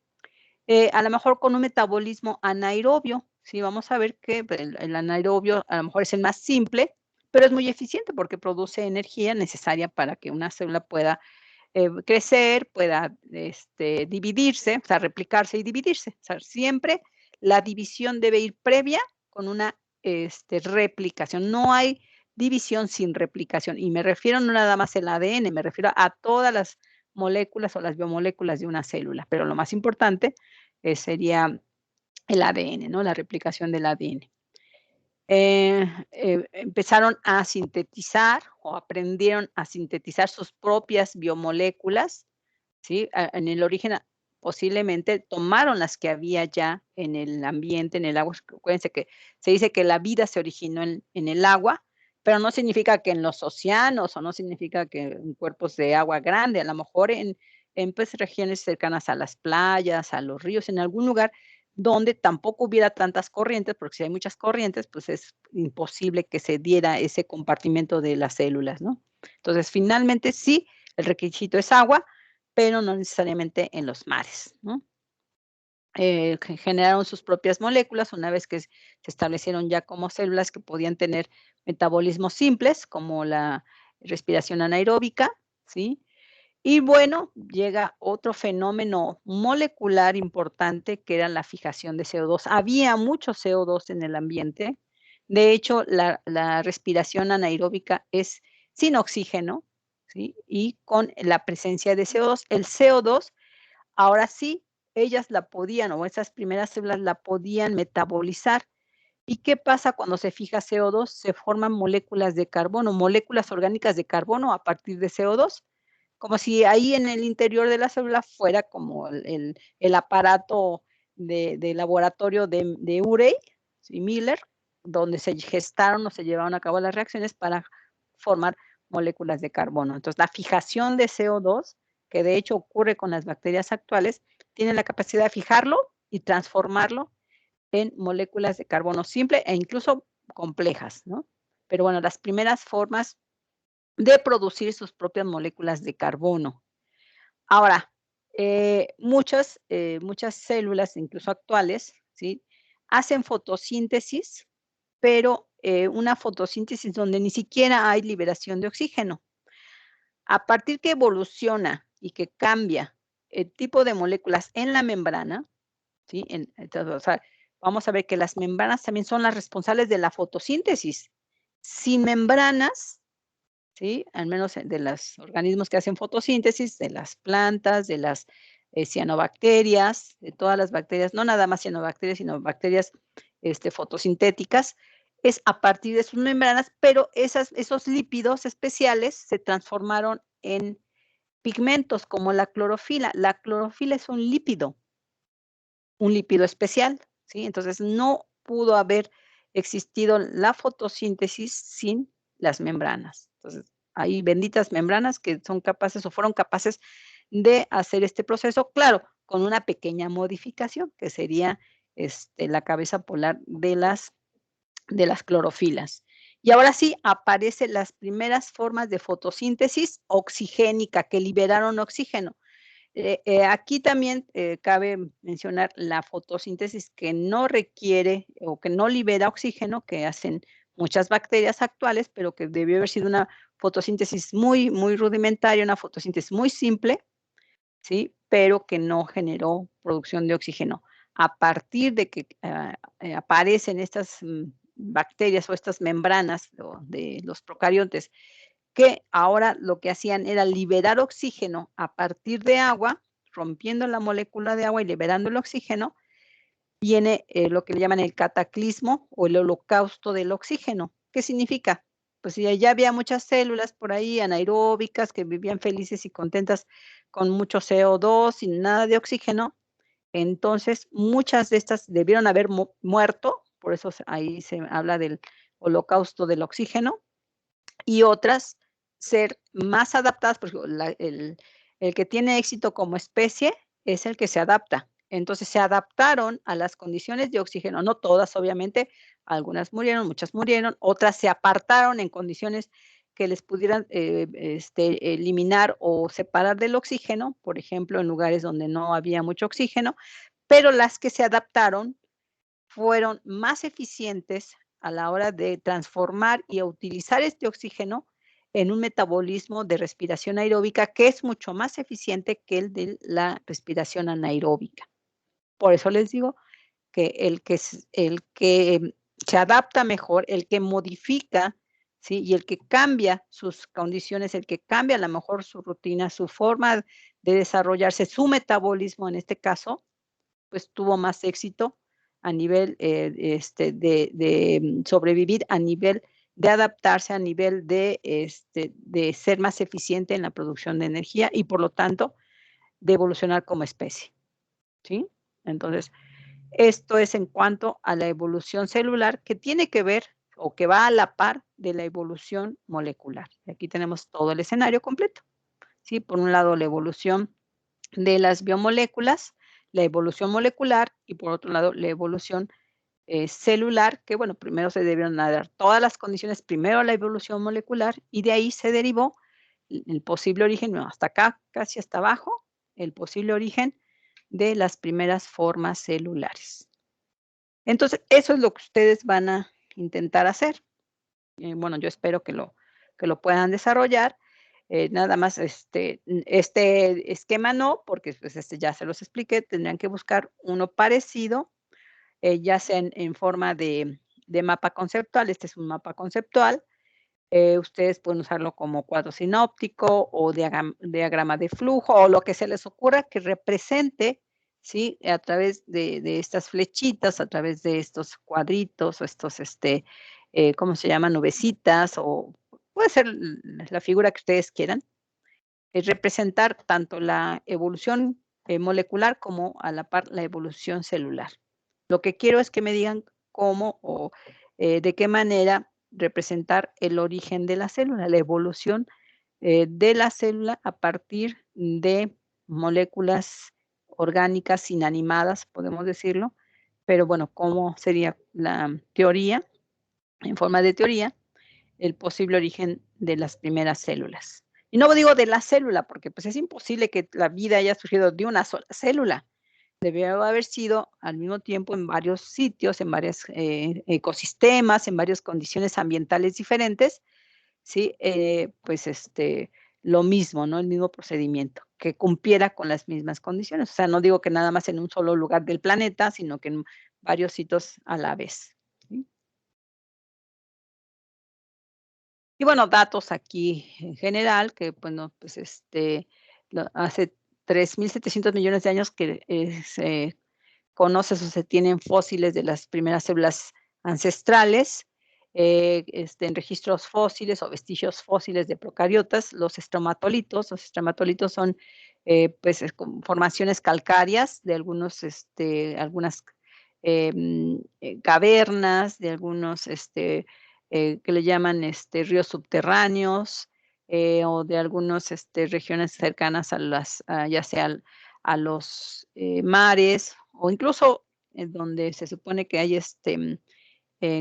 a lo mejor con un metabolismo anaerobio, ¿sí? Vamos a ver que el anaerobio a lo mejor es el más simple, pero es muy eficiente porque produce energía necesaria para que una célula pueda crecer, pueda dividirse, o sea, replicarse y dividirse. O sea, siempre la división debe ir previa con una replicación. No hay división sin replicación. Y me refiero no nada más al ADN, me refiero a todas las moléculas o las biomoléculas de una célula. Pero lo más importante sería el ADN, ¿no? La replicación del ADN. Empezaron a sintetizar o aprendieron a sintetizar sus propias biomoléculas, ¿sí? En el origen posiblemente tomaron las que había ya en el ambiente, en el agua. Acuérdense que se dice que la vida se originó en el agua, pero no significa que en los océanos o no significa que en cuerpos de agua grande, a lo mejor en pues, regiones cercanas a las playas, a los ríos, en algún lugar donde tampoco hubiera tantas corrientes, porque si hay muchas corrientes, pues es imposible que se diera ese compartimiento de las células, ¿no? Entonces, finalmente sí, el requisito es agua, pero no necesariamente en los mares, ¿no? Generaron sus propias moléculas una vez que se establecieron ya como células que podían tener metabolismos simples, como la respiración anaeróbica, ¿sí? Y bueno, llega otro fenómeno molecular importante que era la fijación de CO2. Había mucho CO2 en el ambiente. De hecho, la respiración anaeróbica es sin oxígeno, ¿sí? Y con la presencia de CO2. El CO2, ahora sí, ellas la podían, o esas primeras células la podían metabolizar. ¿Y qué pasa cuando se fija CO2? Se forman moléculas de carbono, moléculas orgánicas de carbono a partir de CO2. Como si ahí en el interior de la célula fuera como el aparato de laboratorio de Urey y Miller, donde se gestaron o se llevaron a cabo las reacciones para formar moléculas de carbono. Entonces, la fijación de CO2, que de hecho ocurre con las bacterias actuales, tiene la capacidad de fijarlo y transformarlo en moléculas de carbono simple e incluso complejas, ¿no? Pero bueno, las primeras formas de producir sus propias moléculas de carbono. Ahora, muchas células, incluso actuales, ¿sí? Hacen fotosíntesis, pero una fotosíntesis donde ni siquiera hay liberación de oxígeno. A partir que evoluciona y que cambia el tipo de moléculas en la membrana, ¿sí? Entonces, o sea, vamos a ver que las membranas también son las responsables de la fotosíntesis. Sin membranas, ¿sí? Al menos de los organismos que hacen fotosíntesis, de las plantas, de las cianobacterias, de todas las bacterias, no nada más cianobacterias, sino bacterias fotosintéticas, es a partir de sus membranas, pero esos lípidos especiales se transformaron en pigmentos como la clorofila. La clorofila es un lípido especial, ¿sí? Entonces no pudo haber existido la fotosíntesis sin las membranas. Entonces, hay benditas membranas que son capaces o fueron capaces de hacer este proceso, claro, con una pequeña modificación, que sería la cabeza polar de las clorofilas. Y ahora sí aparecen las primeras formas de fotosíntesis oxigénica que liberaron oxígeno. Aquí también cabe mencionar la fotosíntesis que no requiere o que no libera oxígeno, que hacen muchas bacterias actuales, pero que debió haber sido una fotosíntesis muy, muy rudimentaria, una fotosíntesis muy simple, ¿sí? Pero que no generó producción de oxígeno. A partir de que aparecen estas bacterias o estas membranas de los procariontes, que ahora lo que hacían era liberar oxígeno a partir de agua, rompiendo la molécula de agua y liberando el oxígeno, viene lo que le llaman el cataclismo o el holocausto del oxígeno. ¿Qué significa? Pues ya había muchas células por ahí anaeróbicas que vivían felices y contentas con mucho CO2 sin nada de oxígeno. Entonces, muchas de estas debieron haber muerto, por eso ahí se habla del holocausto del oxígeno, y otras ser más adaptadas, porque el que tiene éxito como especie es el que se adapta. Entonces se adaptaron a las condiciones de oxígeno, no todas obviamente, algunas murieron, muchas murieron, otras se apartaron en condiciones que les pudieran eliminar o separar del oxígeno, por ejemplo, en lugares donde no había mucho oxígeno, pero las que se adaptaron fueron más eficientes a la hora de transformar y utilizar este oxígeno en un metabolismo de respiración aeróbica que es mucho más eficiente que el de la respiración anaeróbica. Por eso les digo que el que se adapta mejor, el que modifica, ¿sí? Y el que cambia sus condiciones, el que cambia a lo mejor su rutina, su forma de desarrollarse, su metabolismo en este caso, pues tuvo más éxito a nivel de sobrevivir, a nivel de adaptarse, a nivel de ser más eficiente en la producción de energía y por lo tanto de evolucionar como especie, ¿sí? Entonces, esto es en cuanto a la evolución celular que tiene que ver o que va a la par de la evolución molecular. Y aquí tenemos todo el escenario completo, ¿sí? Por un lado, la evolución de las biomoléculas, la evolución molecular y por otro lado la evolución celular, que bueno, primero se debieron dar todas las condiciones, primero la evolución molecular y de ahí se derivó el posible origen, no, hasta acá, casi hasta abajo, el posible origen de las primeras formas celulares. Entonces, eso es lo que ustedes van a intentar hacer. Bueno, yo espero que lo puedan desarrollar. Nada más este esquema no, porque pues ya se los expliqué, tendrían que buscar uno parecido, ya sea en forma de mapa conceptual. Este es un mapa conceptual. Ustedes pueden usarlo como cuadro sinóptico o diagrama de flujo o lo que se les ocurra que represente, ¿sí? A través de estas flechitas, a través de estos cuadritos o estos, ¿cómo se llaman? Nubecitas o puede ser la figura que ustedes quieran, representar tanto la evolución molecular como a la par la evolución celular. Lo que quiero es que me digan cómo o de qué manera representar el origen de la célula, la evolución de la célula a partir de moléculas orgánicas inanimadas, podemos decirlo, pero bueno, ¿cómo sería la teoría? En forma de teoría, el posible origen de las primeras células. Y no digo de la célula, porque pues es imposible que la vida haya surgido de una sola célula. Debió haber sido al mismo tiempo en varios sitios, en varios ecosistemas, en varias condiciones ambientales diferentes, ¿sí? Pues lo mismo, ¿no? El mismo procedimiento, que cumpliera con las mismas condiciones. O sea, no digo que nada más en un solo lugar del planeta, sino que en varios sitios a la vez, ¿sí? Y bueno, datos aquí en general, que bueno, pues hace 3.700 millones de años que se conoce o se tienen fósiles de las primeras células ancestrales. en registros fósiles o vestigios fósiles de procariotas, los estromatolitos. Los estromatolitos son pues, formaciones calcáreas de algunas cavernas, de algunos que le llaman ríos subterráneos, o de algunas regiones cercanas a ya sea a los mares, o incluso donde se supone que hay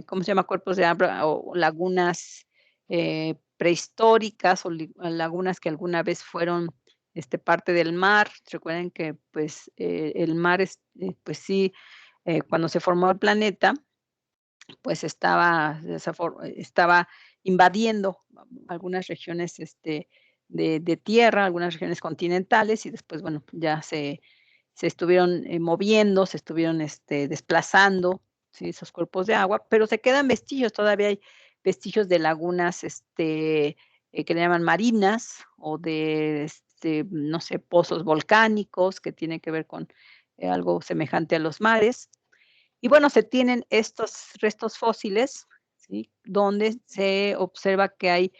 ¿cómo se llama? Cuerpos de agua o lagunas prehistóricas, o lagunas que alguna vez fueron parte del mar. Recuerden que pues el mar pues sí, cuando se formó el planeta, pues estaba invadiendo algunas regiones de tierra, algunas regiones continentales, y después, bueno, ya se estuvieron moviendo, se estuvieron desplazando, ¿sí? Esos cuerpos de agua, pero se quedan vestigios. Todavía hay vestigios de lagunas que le llaman marinas, o de, no sé, pozos volcánicos que tienen que ver con algo semejante a los mares. Y bueno, se tienen estos restos fósiles, ¿sí? Donde se observa que hay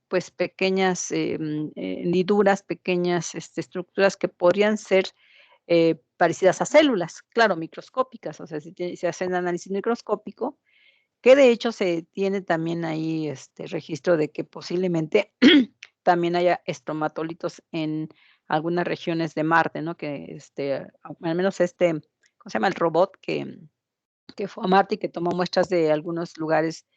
pues pequeñas hendiduras, pequeñas estructuras que podrían ser parecidas a células, claro, microscópicas. O sea, se hace un análisis microscópico, que de hecho se tiene también ahí registro de que posiblemente también haya estromatolitos en algunas regiones de Marte, ¿no? Que al menos ¿cómo se llama? El robot que fue a Marte y que tomó muestras de algunos lugares,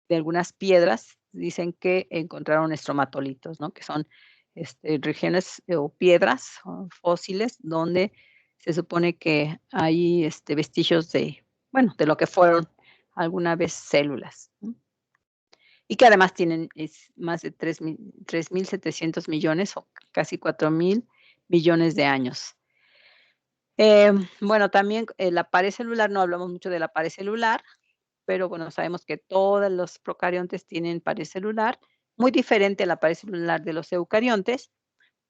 de algunas piedras, dicen que encontraron estromatolitos, ¿no? Que son regiones o piedras o fósiles donde se supone que hay vestigios bueno, de lo que fueron alguna vez células, ¿no? Y que además tienen más de 3.700 millones o casi 4.000 millones de años. Bueno, también la pared celular, no hablamos mucho de la pared celular, pero bueno, sabemos que todos los procariontes tienen pared celular, muy diferente a la pared celular de los eucariontes,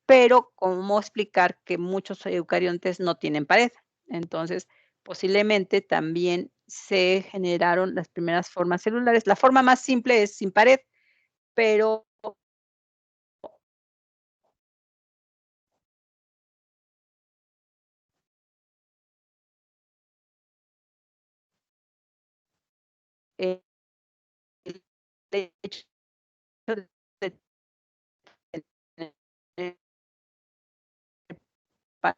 pero ¿cómo explicar que muchos eucariontes no tienen pared? Entonces, posiblemente también se generaron las primeras formas celulares. La forma más simple es sin pared, pero el hecho de tener pared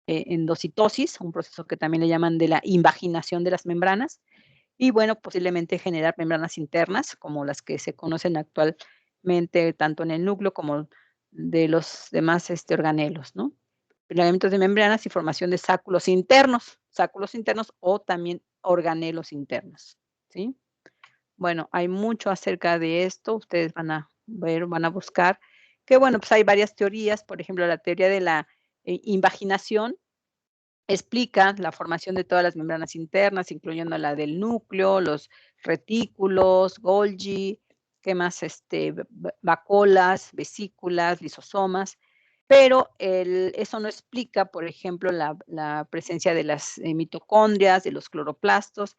endocitosis, un proceso que también le llaman de la invaginación de las membranas, y bueno, posiblemente generar membranas internas, como las que se conocen actualmente tanto en el núcleo como de los demás organelos, ¿no? Filamentos de membranas y formación de sáculos internos o también organelos internos, ¿sí? Bueno, hay mucho acerca de esto, ustedes van a ver, van a buscar, que bueno, pues hay varias teorías. Por ejemplo, la teoría de la invaginación explica la formación de todas las membranas internas, incluyendo la del núcleo, los retículos, Golgi, ¿qué más? Vacolas, vesículas, lisosomas, pero eso no explica, por ejemplo, la presencia de las mitocondrias, de los cloroplastos,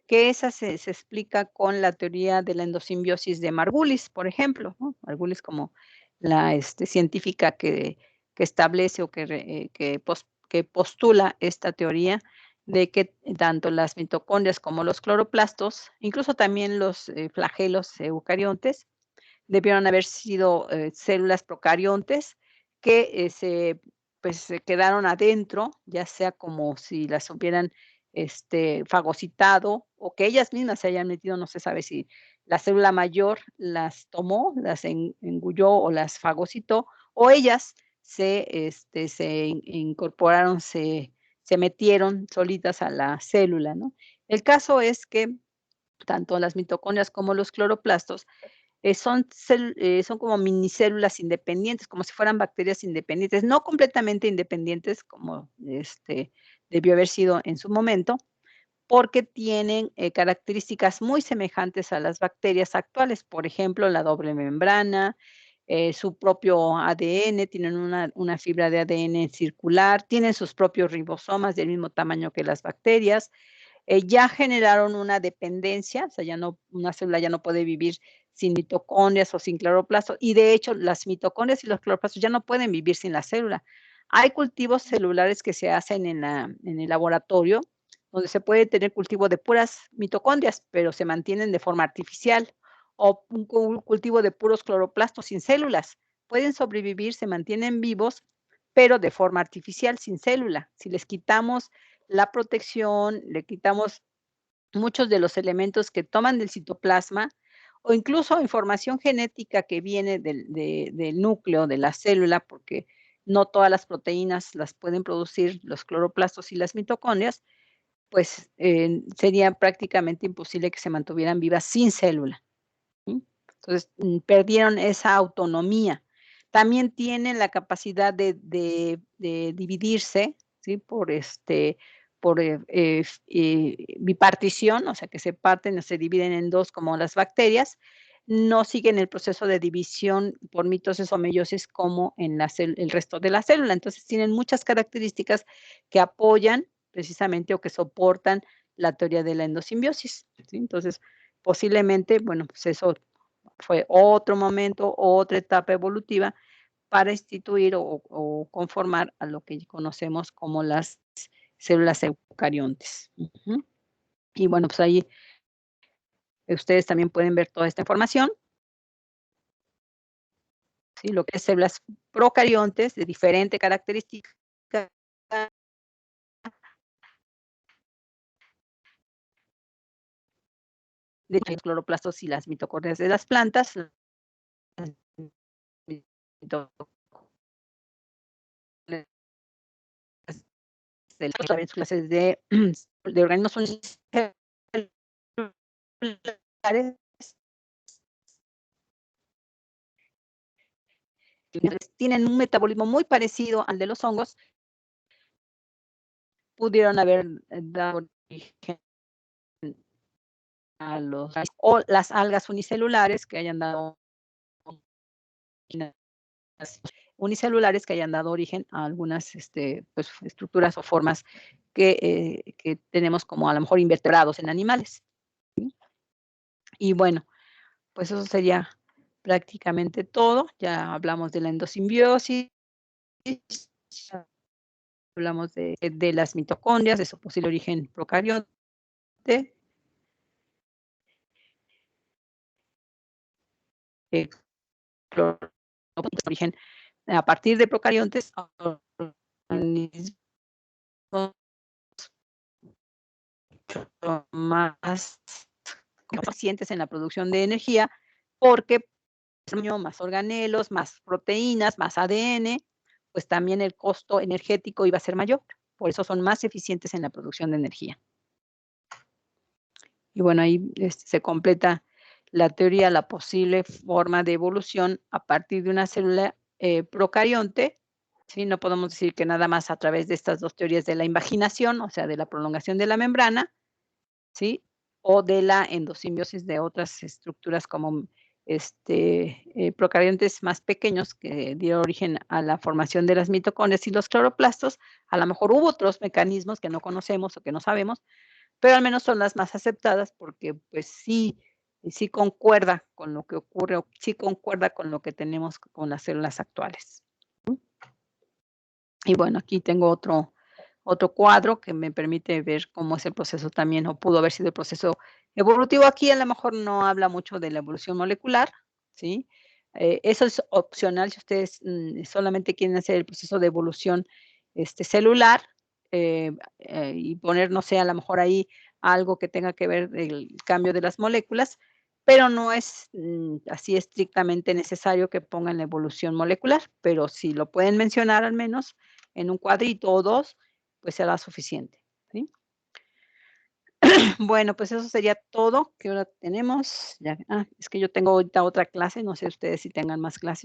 que esa se explica con la teoría de la endosimbiosis de Margulis, por ejemplo, ¿no? Margulis, como la científica que establece o que postula esta teoría de que tanto las mitocondrias como los cloroplastos, incluso también los flagelos eucariontes, debieron haber sido células procariontes que se quedaron adentro, ya sea como si las hubieran fagocitado, o que ellas mismas se hayan metido. No se sabe si la célula mayor las tomó, las engulló o las fagocitó, o ellas se incorporaron, se metieron solitas a la célula, ¿no? El caso es que tanto las mitocondrias como los cloroplastos son como minicélulas independientes, como si fueran bacterias independientes, no completamente independientes como debió haber sido en su momento, porque tienen características muy semejantes a las bacterias actuales, por ejemplo, la doble membrana, su propio ADN, tienen una fibra de ADN circular, tienen sus propios ribosomas del mismo tamaño que las bacterias, ya generaron una dependencia, o sea, una célula ya no puede vivir sin mitocondrias o sin cloroplastos, y de hecho las mitocondrias y los cloroplastos ya no pueden vivir sin la célula. Hay cultivos celulares que se hacen en el laboratorio, donde se puede tener cultivo de puras mitocondrias, pero se mantienen de forma artificial, o un cultivo de puros cloroplastos sin células. Pueden sobrevivir, se mantienen vivos, pero de forma artificial, sin célula. Si les quitamos la protección, le quitamos muchos de los elementos que toman del citoplasma, o incluso información genética que viene del núcleo de la célula, porque no todas las proteínas las pueden producir los cloroplastos y las mitocondrias, pues sería prácticamente imposible que se mantuvieran vivas sin célula. ¿Sí? Entonces, perdieron esa autonomía. También tienen la capacidad de dividirse, ¿sí? Por bipartición, o sea, que se parten o se dividen en dos como las bacterias. No siguen el proceso de división por mitosis o meiosis como en el resto de la célula. Entonces, tienen muchas características que apoyan precisamente o que soportan la teoría de la endosimbiosis, ¿sí? Entonces, posiblemente, bueno, pues eso fue otro momento, otra etapa evolutiva para instituir o conformar a lo que conocemos como las células eucariontes. Y bueno, pues ahí ustedes también pueden ver toda esta información. ¿Sí? Lo que es células procariontes de diferente característica. De los cloroplastos y las mitocondrias de las plantas. Las clases de organismos unicelares tienen un metabolismo muy parecido al de los hongos, pudieron haber dado origen a o las algas unicelulares que hayan dado unicelulares que hayan dado origen a algunas pues, estructuras o formas que tenemos como a lo mejor invertebrados en animales. ¿Sí? Y bueno, pues eso sería prácticamente todo. Ya hablamos de la endosimbiosis, hablamos de las mitocondrias, de su posible origen procariote. Origen a partir de procariontes, organismos más eficientes en la producción de energía, porque más organelos, más proteínas, más ADN, pues también el costo energético iba a ser mayor. Por eso son más eficientes en la producción de energía. Y bueno, ahí se completa la teoría, la posible forma de evolución a partir de una célula procarionte. ¿Sí? No podemos decir que nada más a través de estas dos teorías de la invaginación, o sea, de la prolongación de la membrana, ¿sí? O de la endosimbiosis de otras estructuras como procariontes más pequeños que dieron origen a la formación de las mitocondrias y los cloroplastos. A lo mejor hubo otros mecanismos que no conocemos o que no sabemos, pero al menos son las más aceptadas porque pues sí concuerda con lo que ocurre, o sí concuerda con lo que tenemos con las células actuales. Y bueno, aquí tengo otro cuadro que me permite ver cómo es el proceso también, o pudo haber sido el proceso evolutivo. Aquí a lo mejor no habla mucho de la evolución molecular, ¿sí? Eso es opcional si ustedes solamente quieren hacer el proceso de evolución celular y poner, no sé, a lo mejor ahí algo que tenga que ver el cambio de las moléculas, pero no es así estrictamente necesario que pongan la evolución molecular, pero si lo pueden mencionar al menos en un cuadrito o dos, pues será suficiente. ¿Sí? Bueno, pues eso sería todo. ¿Qué hora tenemos? Ya, es que yo tengo ahorita otra clase, no sé ustedes si tengan más clases.